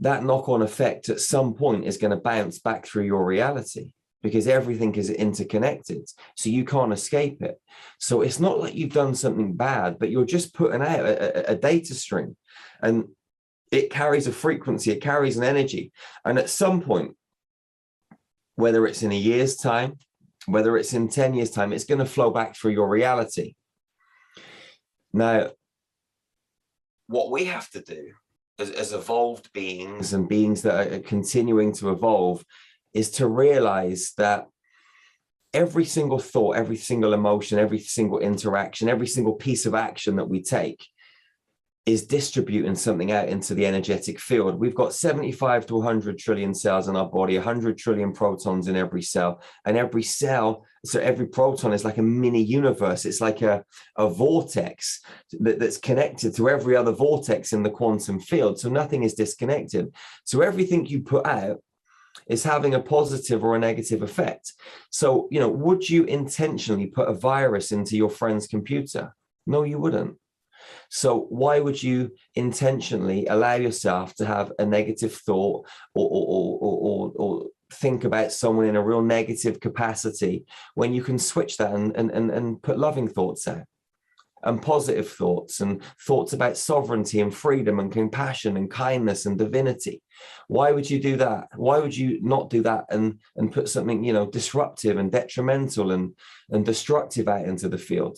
that knock-on effect at some point is going to bounce back through your reality, because everything is interconnected, so you can't escape it. So it's not like you've done something bad, but you're just putting out a data stream, and it carries a frequency, it carries an energy. And at some point, whether it's in a year's time, whether it's in 10 years' time, it's going to flow back through your reality. Now, what we have to do as evolved beings and beings that are continuing to evolve is to realize that every single thought, every single emotion, every single interaction, every single piece of action that we take is distributing something out into the energetic field. We've got 75 to 100 trillion cells in our body, 100 trillion protons in every cell, and every cell, so every proton is like a mini universe. It's like a vortex that's connected to every other vortex in the quantum field. So nothing is disconnected. So everything you put out is having a positive or a negative effect. So, you know, would you intentionally put a virus into your friend's computer? No, you wouldn't. So why would you intentionally allow yourself to have a negative thought or think about someone in a real negative capacity when you can switch that and put loving thoughts out and positive thoughts and thoughts about sovereignty and freedom and compassion and kindness and divinity? Why would you do that? Why would you not do that and put something, you know, disruptive and detrimental and destructive out into the field?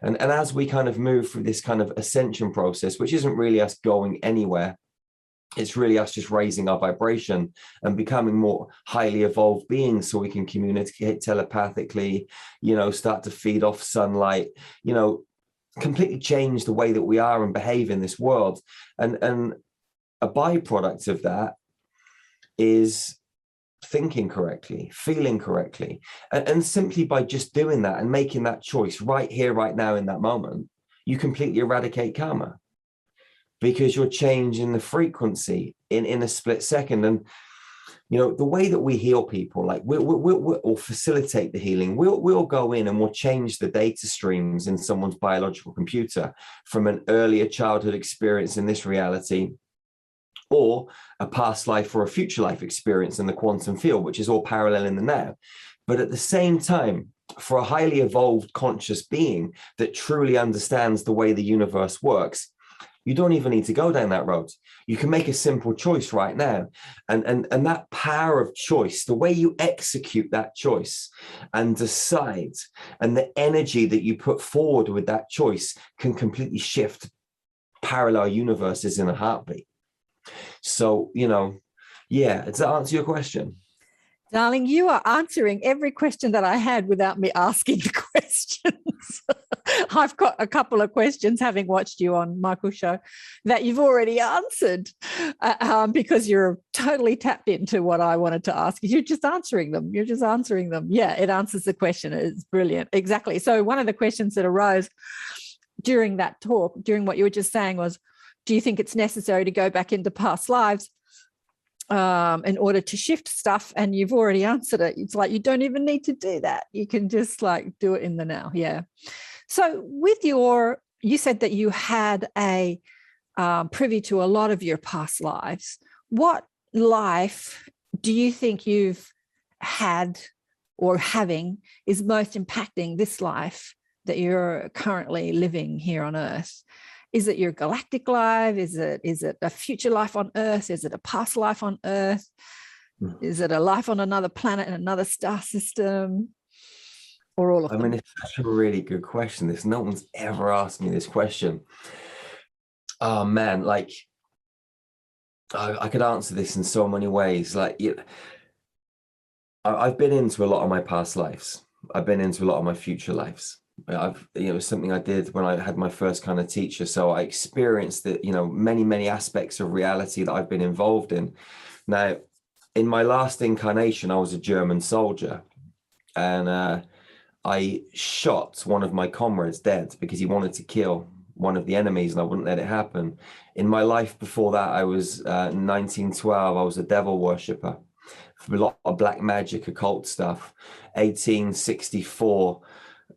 And as we kind of move through this kind of ascension process, which isn't really us going anywhere, it's really us just raising our vibration and becoming more highly evolved beings, so we can communicate telepathically, you know, start to feed off sunlight, you know, completely change the way that we are and behave in this world. And a byproduct of that is thinking correctly, feeling correctly, and simply by just doing that and making that choice right here, right now, in that moment, you completely eradicate karma, because you're changing the frequency in a split second. And you know, the way that we heal people, like we'll facilitate the healing, we'll go in and we'll change the data streams in someone's biological computer from an earlier childhood experience in this reality, or a past life or a future life experience in the quantum field, which is all parallel in the now. But at the same time, for a highly evolved conscious being that truly understands the way the universe works, you don't even need to go down that road. You can make a simple choice right now. And that power of choice, the way you execute that choice and decide, and the energy that you put forward with that choice can completely shift parallel universes in a heartbeat. So, you know, yeah, does that answer your question? Darling, you are answering every question that I had without me asking the questions. I've got a couple of questions, having watched you on Michael's show, that you've already answered because you're totally tapped into what I wanted to ask. You're just answering them. You're just answering them. Yeah, it answers the question. It's brilliant. Exactly. So one of the questions that arose during that talk, during what you were just saying, was, do you think it's necessary to go back into past lives in order to shift stuff? And you've already answered it. It's like, you don't even need to do that. You can just like do it in the now. Yeah. So with you said that you had a privy to a lot of your past lives. What life do you think you've had or having is most impacting this life that you're currently living here on Earth? Is it your galactic life? Is it a future life on Earth? Is it a past life on Earth? Is it a life on another planet in another star system? Or all of them? I mean, it's such a really good question. No one's ever asked me this question. Oh man, like I could answer this in so many ways. Like, I've been into a lot of my past lives. I've been into a lot of my future lives. You know, something I did when I had my first kind of teacher. So I experienced it, you know, many aspects of reality that I've been involved in. Now, in my last incarnation, I was a German soldier, and I shot one of my comrades dead because he wanted to kill one of the enemies, and I wouldn't let it happen. In my life before that, I was 1912. I was a devil worshipper, a lot of black magic, occult stuff. 1864.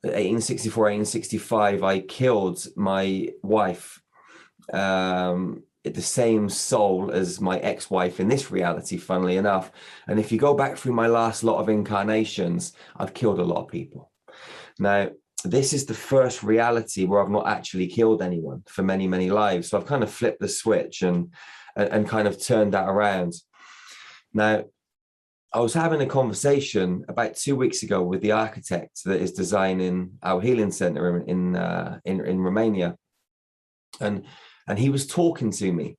1864, 1865, I killed my wife, the same soul as my ex-wife in this reality, funnily enough. And if you go back through my last lot of incarnations, I've killed a lot of people. Now, this is the first reality where I've not actually killed anyone for many, many lives. So I've kind of flipped the switch and kind of turned that around. Now, I was having a conversation about 2 weeks ago with the architect that is designing our healing center in Romania, and he was talking to me.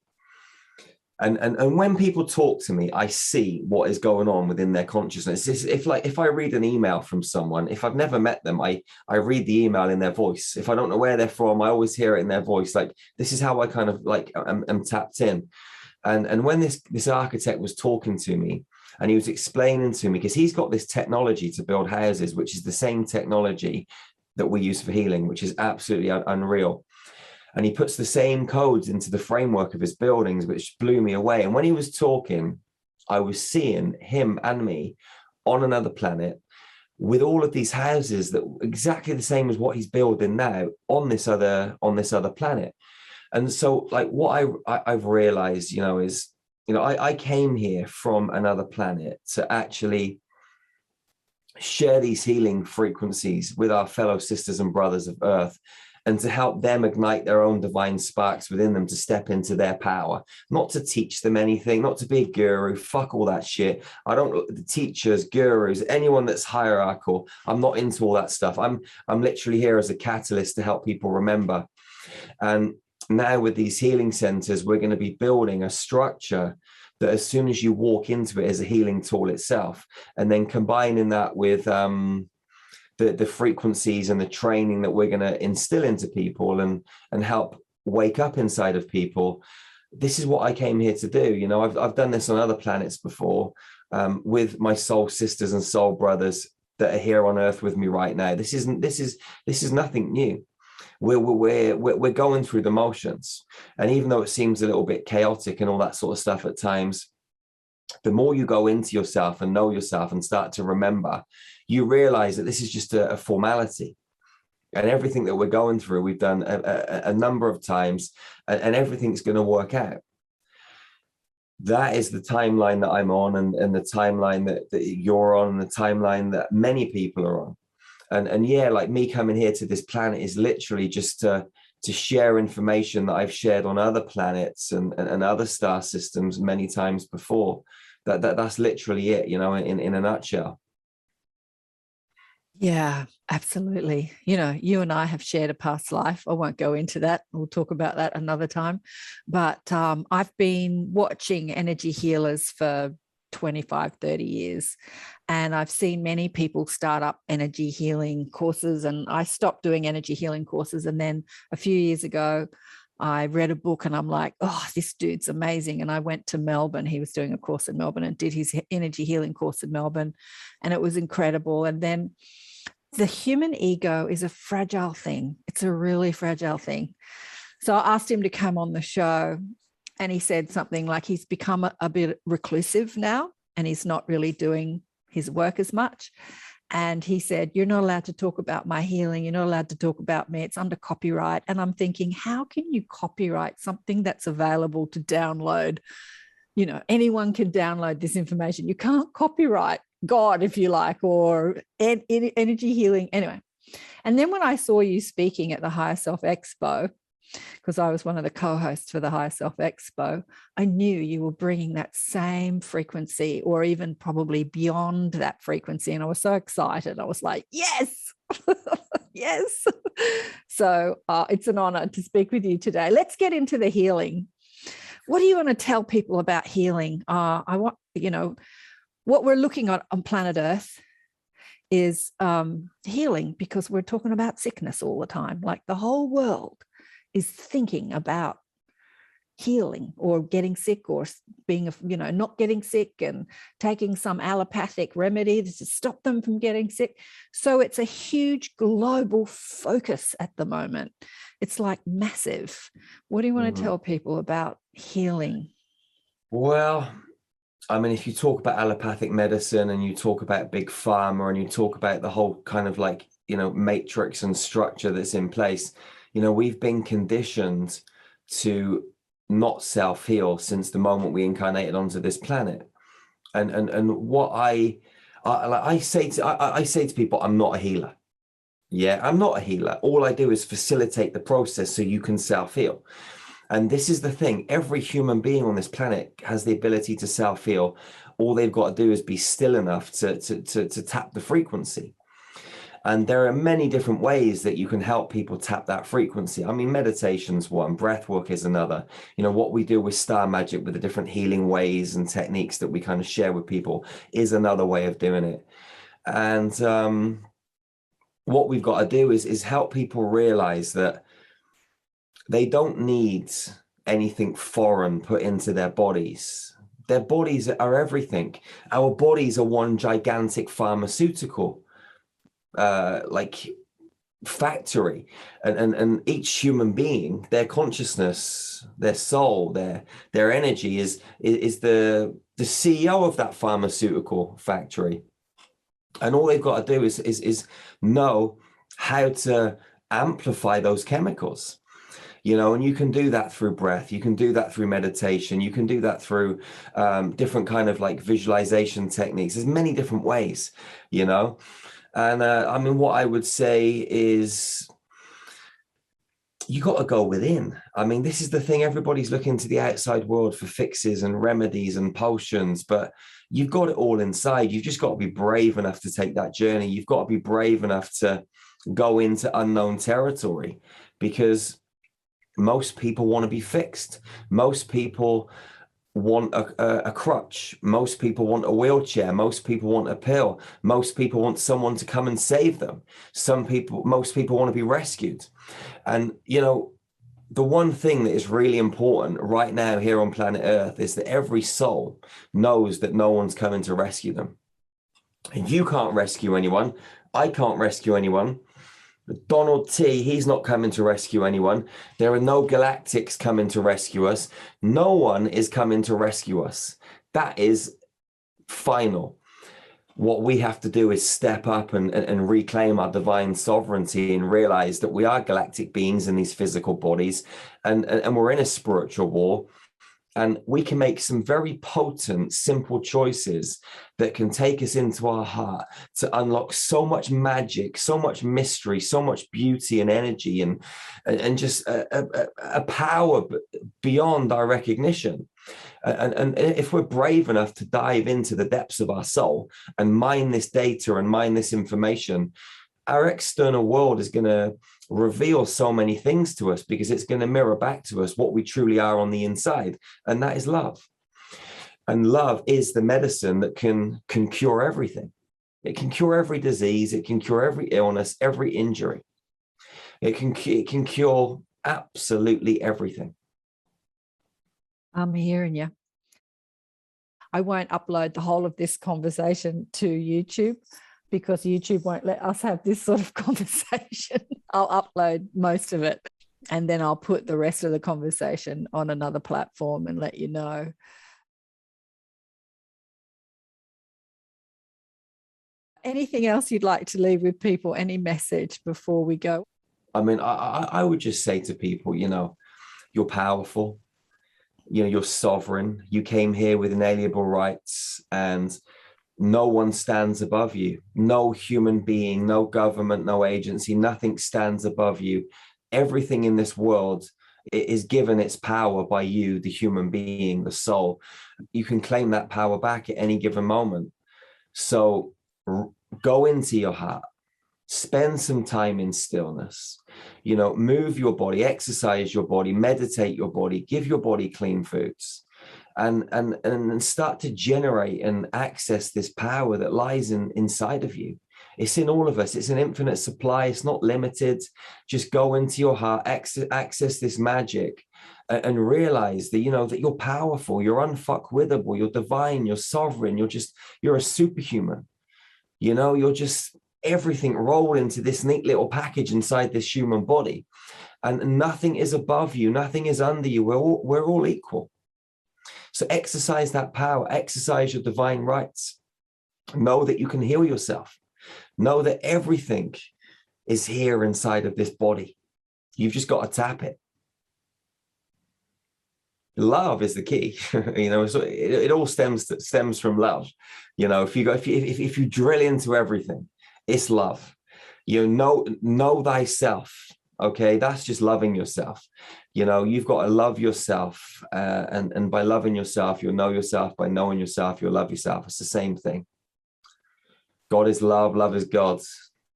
And when people talk to me, I see what is going on within their consciousness. If I read an email from someone, if I've never met them, I read the email in their voice. If I don't know where they're from, I always hear it in their voice. Like, this is how I kind of like am tapped in. And when this architect was talking to me, and he was explaining to me, because he's got this technology to build houses, which is the same technology that we use for healing, which is absolutely unreal. And he puts the same codes into the framework of his buildings, which blew me away. And when he was talking, I was seeing him and me on another planet with all of these houses that were exactly the same as what he's building now on this other planet. And so, like, what I've realized, is, I came here from another planet to actually share these healing frequencies with our fellow sisters and brothers of Earth, and to help them ignite their own divine sparks within them to step into their power, not to teach them anything, not to be a guru. Fuck all that shit. I don't, the teachers, gurus, anyone that's hierarchical, I'm not into all that stuff. I'm literally here as a catalyst to help people remember. And now with these healing centers, we're going to be building a structure that as soon as you walk into it is a healing tool itself, and then combining that with the frequencies and the training that we're going to instill into people and help wake up inside of people. This is what I came here to do. I've done this on other planets before, with my soul sisters and soul brothers that are here on Earth with me right now. This is nothing new. We're going through the motions, and even though it seems a little bit chaotic and all that sort of stuff at times, the more you go into yourself and know yourself and start to remember, you realize that this is just a formality, and everything that we're going through, we've done a number of times, and everything's going to work out. That is the timeline that I'm on, and the timeline that you're on, and the timeline that many people are on. And yeah, like me coming here to this planet is literally just to share information that I've shared on other planets and other star systems many times before. That's literally it, in a nutshell. Yeah, absolutely. You and I have shared a past life. I won't go into that. We'll talk about that another time. But I've been watching energy healers for 25, 30 years. And I've seen many people start up energy healing courses, and I stopped doing energy healing courses. And then a few years ago, I read a book and I'm like, oh, this dude's amazing. And I went to Melbourne. He was doing a course in Melbourne and did his energy healing course in Melbourne. And it was incredible. And then the human ego is a fragile thing. It's a really fragile thing. So I asked him to come on the show, and he said something like he's become a bit reclusive now, and he's not really doing his work as much. And he said, you're not allowed to talk about my healing. You're not allowed to talk about me. It's under copyright. And I'm thinking, how can you copyright something that's available to download? Anyone can download this information. You can't copyright God, if you like, or energy healing. Anyway. And then when I saw you speaking at the Higher Self Expo, because I was one of the co-hosts for the Higher Self Expo, I knew you were bringing that same frequency, or even probably beyond that frequency. And I was so excited. I was like, yes, yes. So it's an honor to speak with you today. Let's get into the healing. What do you want to tell people about healing? I want, what we're looking at on planet Earth is healing, because we're talking about sickness all the time. Like, the whole world is thinking about healing or getting sick, or being, not getting sick, and taking some allopathic remedy to stop them from getting sick. So it's a huge global focus at the moment. It's like massive. What do you want to tell people about healing? Well, I mean, if you talk about allopathic medicine and you talk about big pharma and you talk about the whole kind of like you know, matrix and structure that's in place. You know, we've been conditioned to not self-heal since the moment we incarnated onto this planet. And what I say to people, I'm not a healer. Yeah, I'm not a healer. All I do is facilitate the process so you can self-heal. And this is the thing. Every human being on this planet has the ability to self-heal. All they've got to do is be still enough to tap the frequency. And there are many different ways that you can help people tap that frequency. I mean, meditation's one, breath work is another. You know, what we do with Star Magic, with the different healing ways and techniques that we kind of share with people, is another way of doing it. And what we've got to do is help people realize that they don't need anything foreign put into their bodies. Their bodies are everything. Our bodies are one gigantic pharmaceutical like factory, and each human being, their consciousness, their soul, their energy is the CEO of that pharmaceutical factory. And all they've got to do is know how to amplify those chemicals. You know, and you can do that through breath, you can do that through meditation, you can do that through different kind of like visualization techniques. There's many different ways, you know. And I mean, what I would say is you got to go within. I mean, this is the thing. Everybody's looking to the outside world for fixes and remedies and potions, but you've got it all inside. You've just got to be brave enough to take that journey. You've got to be brave enough to go into unknown territory, because most people want to be fixed. Most people want a crutch. Most people want a wheelchair. Most people want a pill. Most people want someone to come and save them. Most people want to be rescued. And, you know, the one thing that is really important right now here on planet Earth is that every soul knows that no one's coming to rescue them. And you can't rescue anyone. I can't rescue anyone. Donald T, he's not coming to rescue anyone. There are no Galactics coming to rescue us. No one is coming to rescue us. That is final. What we have to do is step up and reclaim our divine sovereignty and realize that we are galactic beings in these physical bodies, and we're in a spiritual war. And we can make some very potent, simple choices that can take us into our heart to unlock so much magic, so much mystery, so much beauty and energy, and just a power beyond our recognition. And if we're brave enough to dive into the depths of our soul and mine this data and mine this information, our external world is going to reveal so many things to us, because it's going to mirror back to us what we truly are on the inside, and that is love. And love is the medicine that can cure everything. It can cure every disease. It can cure every illness, every injury. It can cure absolutely everything. I'm hearing you. I won't upload the whole of this conversation to YouTube, because YouTube won't let us have this sort of conversation. I'll upload most of it, and then I'll put the rest of the conversation on another platform and let you know. Anything else you'd like to leave with people? Any message before we go? I mean, I would just say to people, you know, you're powerful, you know, you're sovereign. You came here with inalienable rights, and no one stands above you. No human being, no government, no agency, nothing stands above you. Everything in this world is given its power by you, the human being, the soul. You can claim that power back at any given moment. So go into your heart, spend some time in stillness, you know, move your body, exercise your body, meditate your body, give your body clean foods. And start to generate and access this power that lies inside of you. It's in all of us. It's an infinite supply. It's not limited. Just go into your heart, access this magic, and realize that, you know, that you're powerful, you're unfuckwithable, you're divine, you're sovereign, you're a superhuman. You know, you're just everything rolled into this neat little package inside this human body. And nothing is above you, nothing is under you. We're all equal. So exercise that power, exercise your divine rights. Know that you can heal yourself. Know that everything is here inside of this body. You've just got to tap it. Love is the key. So it all stems from love. If you drill into everything, it's love. Know thyself. Okay, that's just loving yourself. You've got to love yourself, and by loving yourself, you'll know yourself. By knowing yourself, you'll love yourself. It's the same thing. God is love. Love is God.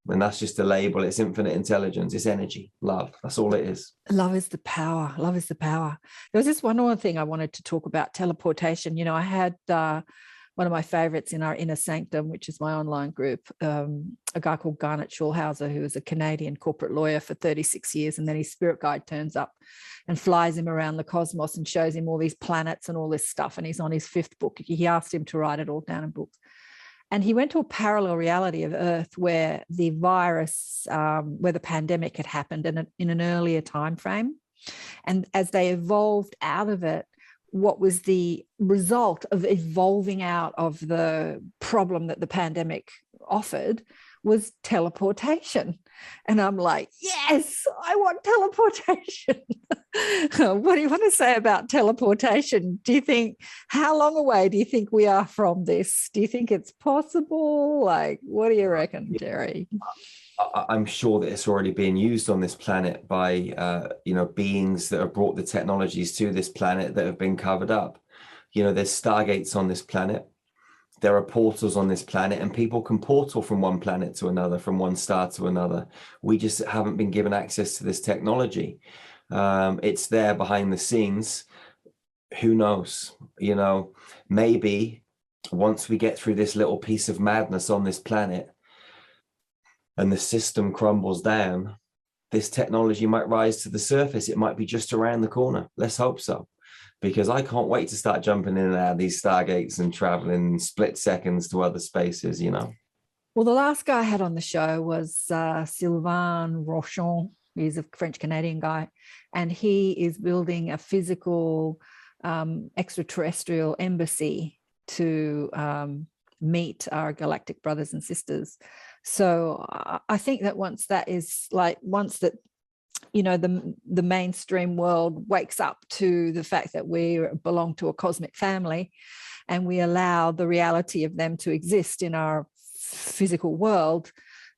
And that's just a label. It's infinite intelligence. It's energy, love. That's all it is. Love is the power. Love is the power. There was just one more thing I wanted to talk about, teleportation. I had one of my favorites in our Inner Sanctum, which is my online group, a guy called Garnet Schulhauser, who was a Canadian corporate lawyer for 36 years. And then his spirit guide turns up and flies him around the cosmos and shows him all these planets and all this stuff. And he's on his 5th book. He asked him to write it all down in books. And he went to a parallel reality of Earth where the virus, where the pandemic had happened in an earlier time frame. And as they evolved out of it, what was the result of evolving out of the problem that the pandemic offered was teleportation. And I'm like, yes, I want teleportation. What do you want to say about teleportation? Do you think, how long away do you think we are from this? Do you think it's possible? Like, what do you reckon, Jerry? I'm sure that it's already being used on this planet by, beings that have brought the technologies to this planet that have been covered up. There's stargates on this planet. There are portals on this planet, and people can portal from one planet to another, from one star to another. We just haven't been given access to this technology. It's there behind the scenes. Who knows? Maybe once we get through this little piece of madness on this planet and the system crumbles down, this technology might rise to the surface. It might be just around the corner. Let's hope so. Because I can't wait to start jumping in and out of these stargates and traveling in split seconds to other spaces, Well, the last guy I had on the show was Sylvain Rochon. He's a French-Canadian guy, and he is building a physical extraterrestrial embassy to meet our galactic brothers and sisters. So I think that once that the mainstream world wakes up to the fact that we belong to a cosmic family, and we allow the reality of them to exist in our physical world,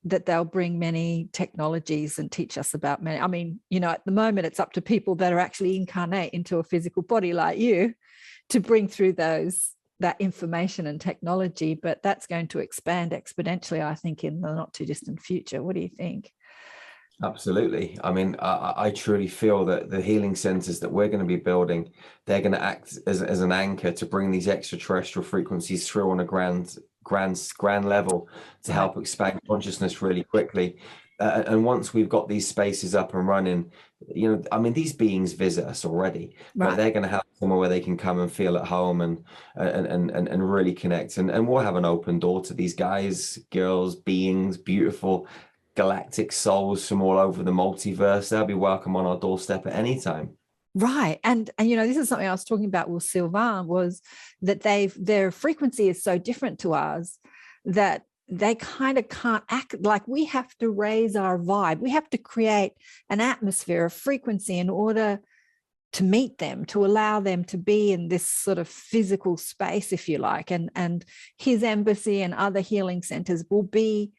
that they'll bring many technologies and teach us about many. I mean, at the moment, it's up to people that are actually incarnate into a physical body like you to bring through that information and technology, but that's going to expand exponentially, I think, in the not too distant future. What do you think? Absolutely. I mean, I truly feel that the healing centers that we're going to be building, they're going to act as an anchor to bring these extraterrestrial frequencies through on a grand level to help expand consciousness really quickly. And once we've got these spaces up and running, these beings visit us already, right, but they're going to have somewhere where they can come and feel at home and really connect. And we'll have an open door to these guys, girls, beings, beautiful galactic souls from all over the multiverse. They'll be welcome on our doorstep at any time. Right. And this is something I was talking about with Sylvain, was that their frequency is so different to ours that they kind of can't act like we have to raise our vibe. We have to create an atmosphere of frequency in order to meet them, to allow them to be in this sort of physical space, if you like. And his embassy and other healing centers will be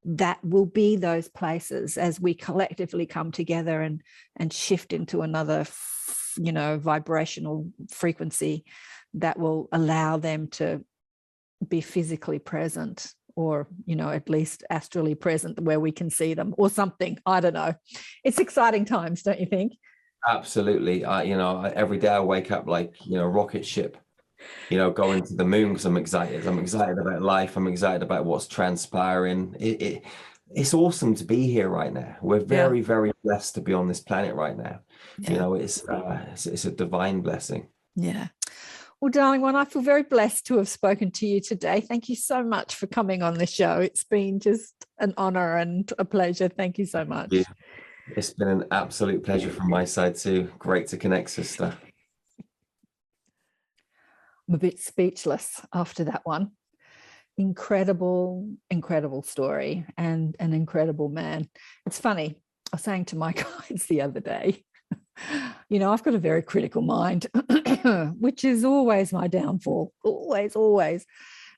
those places as we collectively come together and shift into another, vibrational frequency that will allow them to be physically present, or, at least astrally present where we can see them or something. I don't know. It's exciting times, don't you think? Absolutely. Every day I wake up like, rocket ship, going to the moon, because I'm excited. I'm excited about life. I'm excited about what's transpiring. It's awesome to be here right now. We're very, very blessed to be on this planet right now. Yeah. It's a divine blessing. Yeah. Well, darling one, I feel very blessed to have spoken to you today. Thank you so much for coming on the show. It's been just an honor and a pleasure. Thank you so much. Yeah. It's been an absolute pleasure from my side too. Great to connect, sister. I'm a bit speechless after that one. incredible story, and an incredible man. It's funny, I was saying to my guides the other day, I've got a very critical mind, which is always my downfall, always.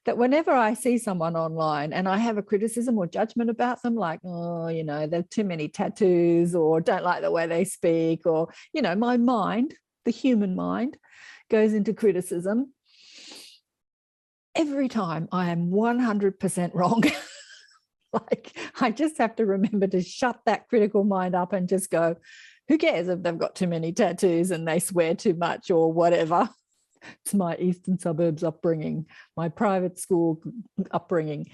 That whenever I see someone online and I have a criticism or judgment about them, like, they've too many tattoos, or don't like the way they speak, or, my mind, the human mind, goes into criticism. Every time I am 100% wrong. Like, I just have to remember to shut that critical mind up and just go, who cares if they've got too many tattoos and they swear too much or whatever. It's my eastern suburbs upbringing, my private school upbringing.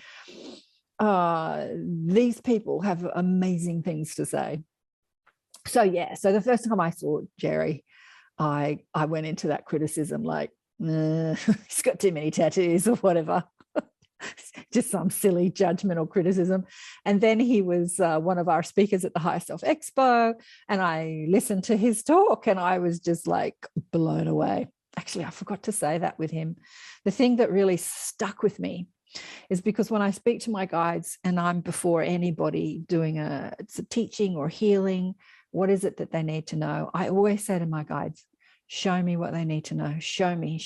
These people have amazing things to say. So the first time I saw Jerry, I went into that criticism like, he's got too many tattoos or whatever. Just some silly judgmental criticism. And then he was one of our speakers at the Higher Self Expo, and I listened to his talk and I was just like blown away. Actually, I forgot to say that with him. The thing that really stuck with me is because when I speak to my guides and I'm before anybody doing it's a teaching or healing, what is it that they need to know? I always say to my guides, show me what they need to know. Show me.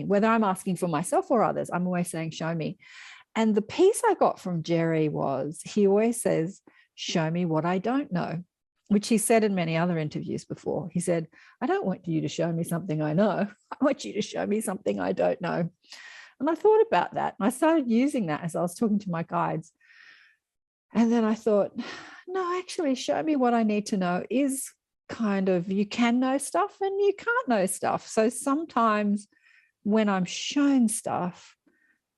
Whether I'm asking for myself or others, I'm always saying, show me. And the piece I got from Jerry was, he always says, show me what I don't know, which he said in many other interviews before. He said, I don't want you to show me something I know. I want you to show me something I don't know. And I thought about that. And I started using that as I was talking to my guides. And then I thought, no, actually, show me what I need to know is kind of, you can know stuff and you can't know stuff. So sometimes when I'm shown stuff,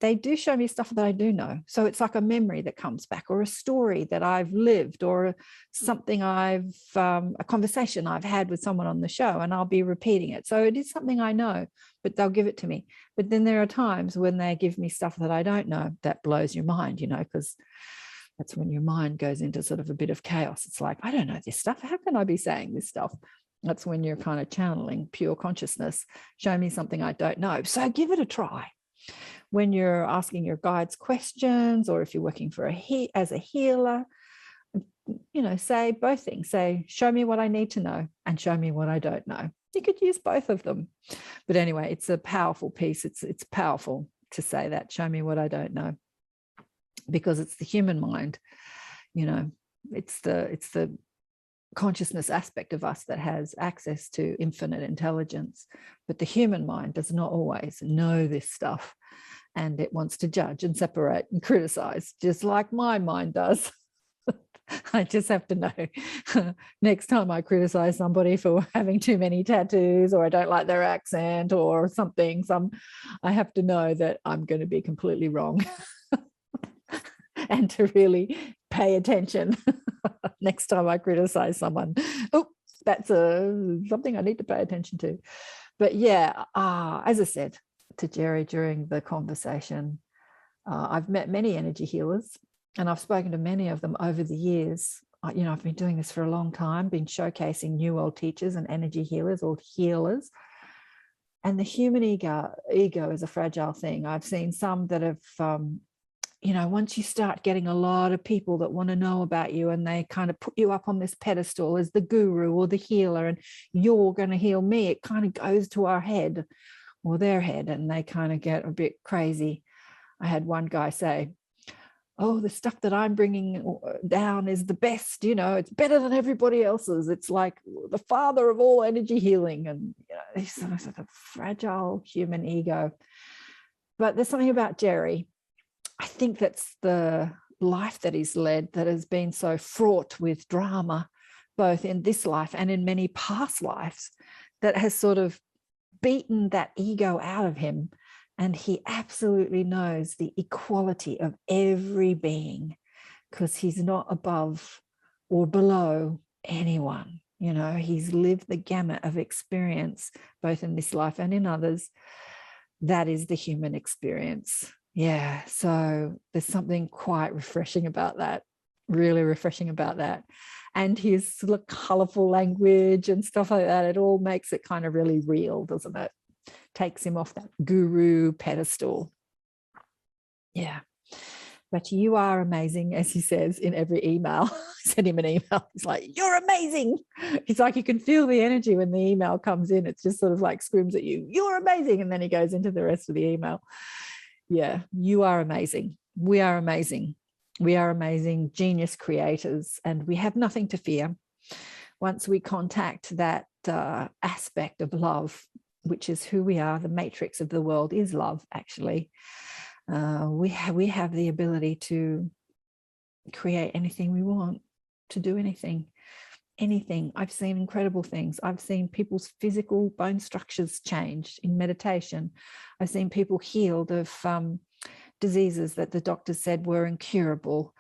they do show me stuff that I do know. So it's like a memory that comes back, or a story that I've lived, or something a conversation I've had with someone on the show, and I'll be repeating it. So it is something I know, but they'll give it to me. But then there are times when they give me stuff that I don't know, that blows your mind, because that's when your mind goes into sort of a bit of chaos. It's like, I don't know this stuff. How can I be saying this stuff? That's when you're kind of channeling pure consciousness. Show me something I don't know. So give it a try. When you're asking your guides questions, or if you're working for as a healer, say both things. Say, show me what I need to know, and show me what I don't know. You could use both of them. But anyway, it's a powerful piece. It's powerful to say that, show me what I don't know, because it's the human mind. It's the consciousness aspect of us that has access to infinite intelligence, but the human mind does not always know this stuff, and it wants to judge and separate and criticize, just like my mind does. I just have to know next time I criticize somebody for having too many tattoos, or I don't like their accent or something, I have to know that I'm going to be completely wrong and to really pay attention next time I criticize someone. Oh, that's something I need to pay attention to. But yeah, as I said to Jerry during the conversation, I've met many energy healers, and I've spoken to many of them over the years. I've been doing this for a long time, been showcasing New World teachers and energy healers, or healers. And the human ego is a fragile thing. I've seen some that have, once you start getting a lot of people that want to know about you, and they kind of put you up on this pedestal as the guru or the healer, and you're going to heal me, it kind of goes to our head or their head, and they kind of get a bit crazy. I had one guy say, oh, the stuff that I'm bringing down is the best, it's better than everybody else's. It's like the father of all energy healing. And this sort of fragile human ego. But there's something about Jerry, I think that's the life that he's led, that has been so fraught with drama, both in this life and in many past lives, that has sort of beaten that ego out of him. And he absolutely knows the equality of every being, because he's not above or below anyone. He's lived the gamut of experience, both in this life and in others. That is the human experience. Yeah, so there's something quite refreshing about that, really refreshing about that. And his colorful language and stuff like that, it all makes it kind of really real, doesn't it? Takes him off that guru pedestal. Yeah. But you are amazing, as he says in every email. Send him an email. He's like, you're amazing. It's like you can feel the energy when the email comes in. It's just sort of like screams at you, you're amazing. And then he goes into the rest of the email. Yeah, you are amazing. We are amazing. We are amazing genius creators, and we have nothing to fear. Once we contact that aspect of love, which is who we are, the matrix of the world is love, actually. We have the ability to create anything we want, to do anything. I've seen incredible things. I've seen people's physical bone structures change in meditation. I've seen people healed of diseases that the doctors said were incurable.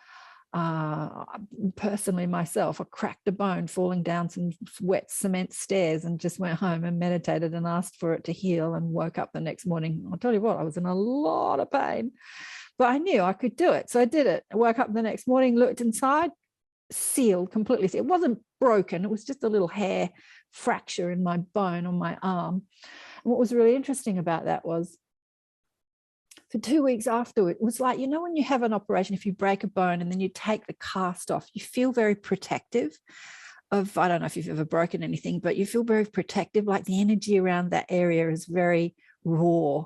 Personally, myself, I cracked a bone falling down some wet cement stairs and just went home and meditated and asked for it to heal, and woke up the next morning. I'll tell you what, I was in a lot of pain, but I knew I could do it. So I did it. I woke up the next morning, looked inside, sealed, completely sealed. It wasn't broken. It was just a little hair fracture in my bone on my arm. And what was really interesting about that was, for 2 weeks afterward, it was like, when you have an operation, if you break a bone and then you take the cast off, you feel very protective of, I don't know if you've ever broken anything, but you feel very protective, like the energy around that area is very raw.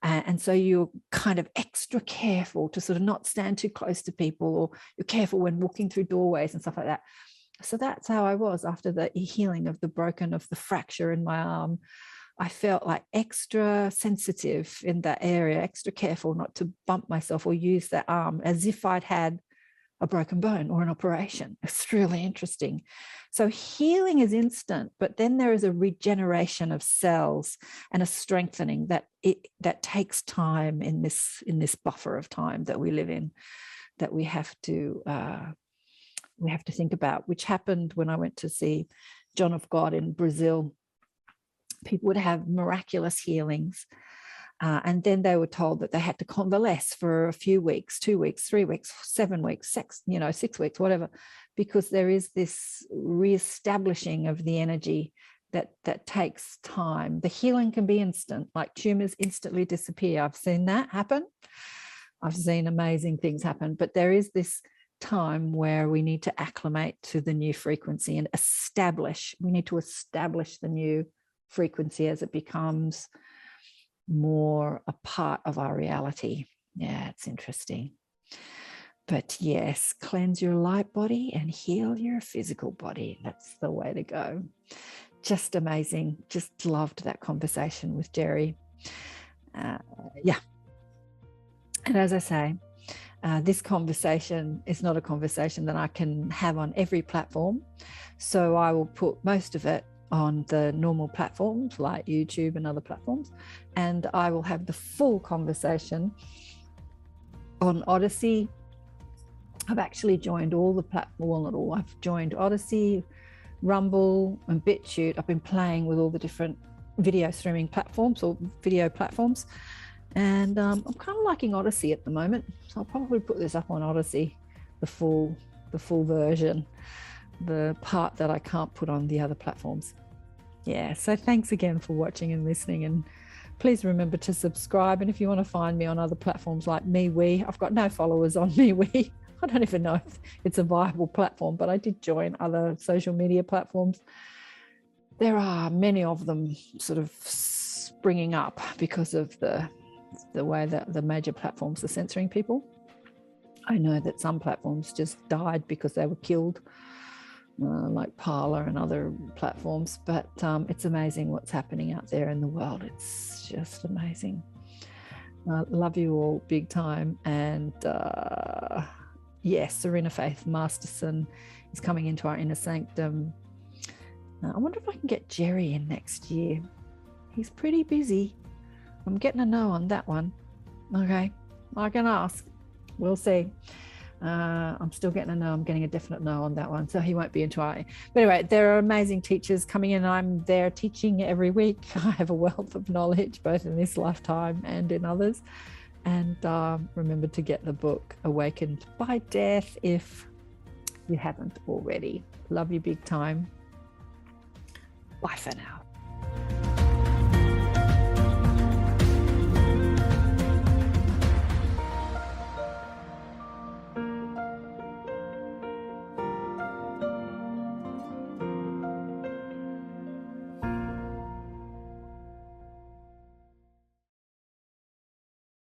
And so you're kind of extra careful to sort of not stand too close to people, or you're careful when walking through doorways and stuff like that. So that's how I was after the healing of the fracture in my arm. I felt like extra sensitive in that area, extra careful not to bump myself or use that arm as if I'd had a broken bone or an operation. It's really interesting. So healing is instant, but then there is a regeneration of cells and a strengthening that takes time in this buffer of time that we live in, that we have to think about, which happened when I went to see John of God in Brazil. People would have miraculous healings, and then they were told that they had to convalesce for a few weeks, 2 weeks, 3 weeks, 7 weeks, 6 weeks, whatever, because there is this reestablishing of the energy that takes time. The healing can be instant, like tumors instantly disappear. I've seen that happen. I've seen amazing things happen, but there is this time where we need to acclimate to the new frequency and we need to establish the new frequency as it becomes more a part of our reality. Yeah, it's interesting. But yes, cleanse your light body and heal your physical body. That's the way to go. Just amazing. Just loved that conversation with Jerry. Yeah. And as I say, this conversation is not a conversation that I can have on every platform. So I will put most of it on the normal platforms like YouTube and other platforms, and I will have the full conversation on Odyssey. I've actually joined all the platforms, well, not all, I've joined Odyssey, Rumble and BitChute. I've been playing with all the different video streaming platforms or video platforms, and I'm kind of liking Odyssey at the moment, so I'll probably put this up on Odyssey, the full version, the part that I can't put on the other platforms. Yeah, so thanks again for watching and listening, and please remember to subscribe. And if you want to find me on other platforms like MeWe, I've got no followers on MeWe. I don't even know if it's a viable platform, but I did join other social media platforms. There are many of them sort of springing up because of the way that the major platforms are censoring people. I know that some platforms just died because they were killed, like Parler and other platforms, but it's amazing what's happening out there in the world. It's just amazing. Love you all big time. And yes, Serena Faith Masterson is coming into our inner sanctum. I wonder if I can get Jerry in next year. He's pretty busy. I'm getting a no on that one. Okay, I can ask. We'll see. I'm still getting a no. I'm getting a definite no on that one. So he won't be into our... But anyway, there are amazing teachers coming in. I'm there teaching every week. I have a wealth of knowledge, both in this lifetime and in others. And remember to get the book Awakened by Death if you haven't already. Love you big time. Bye for now.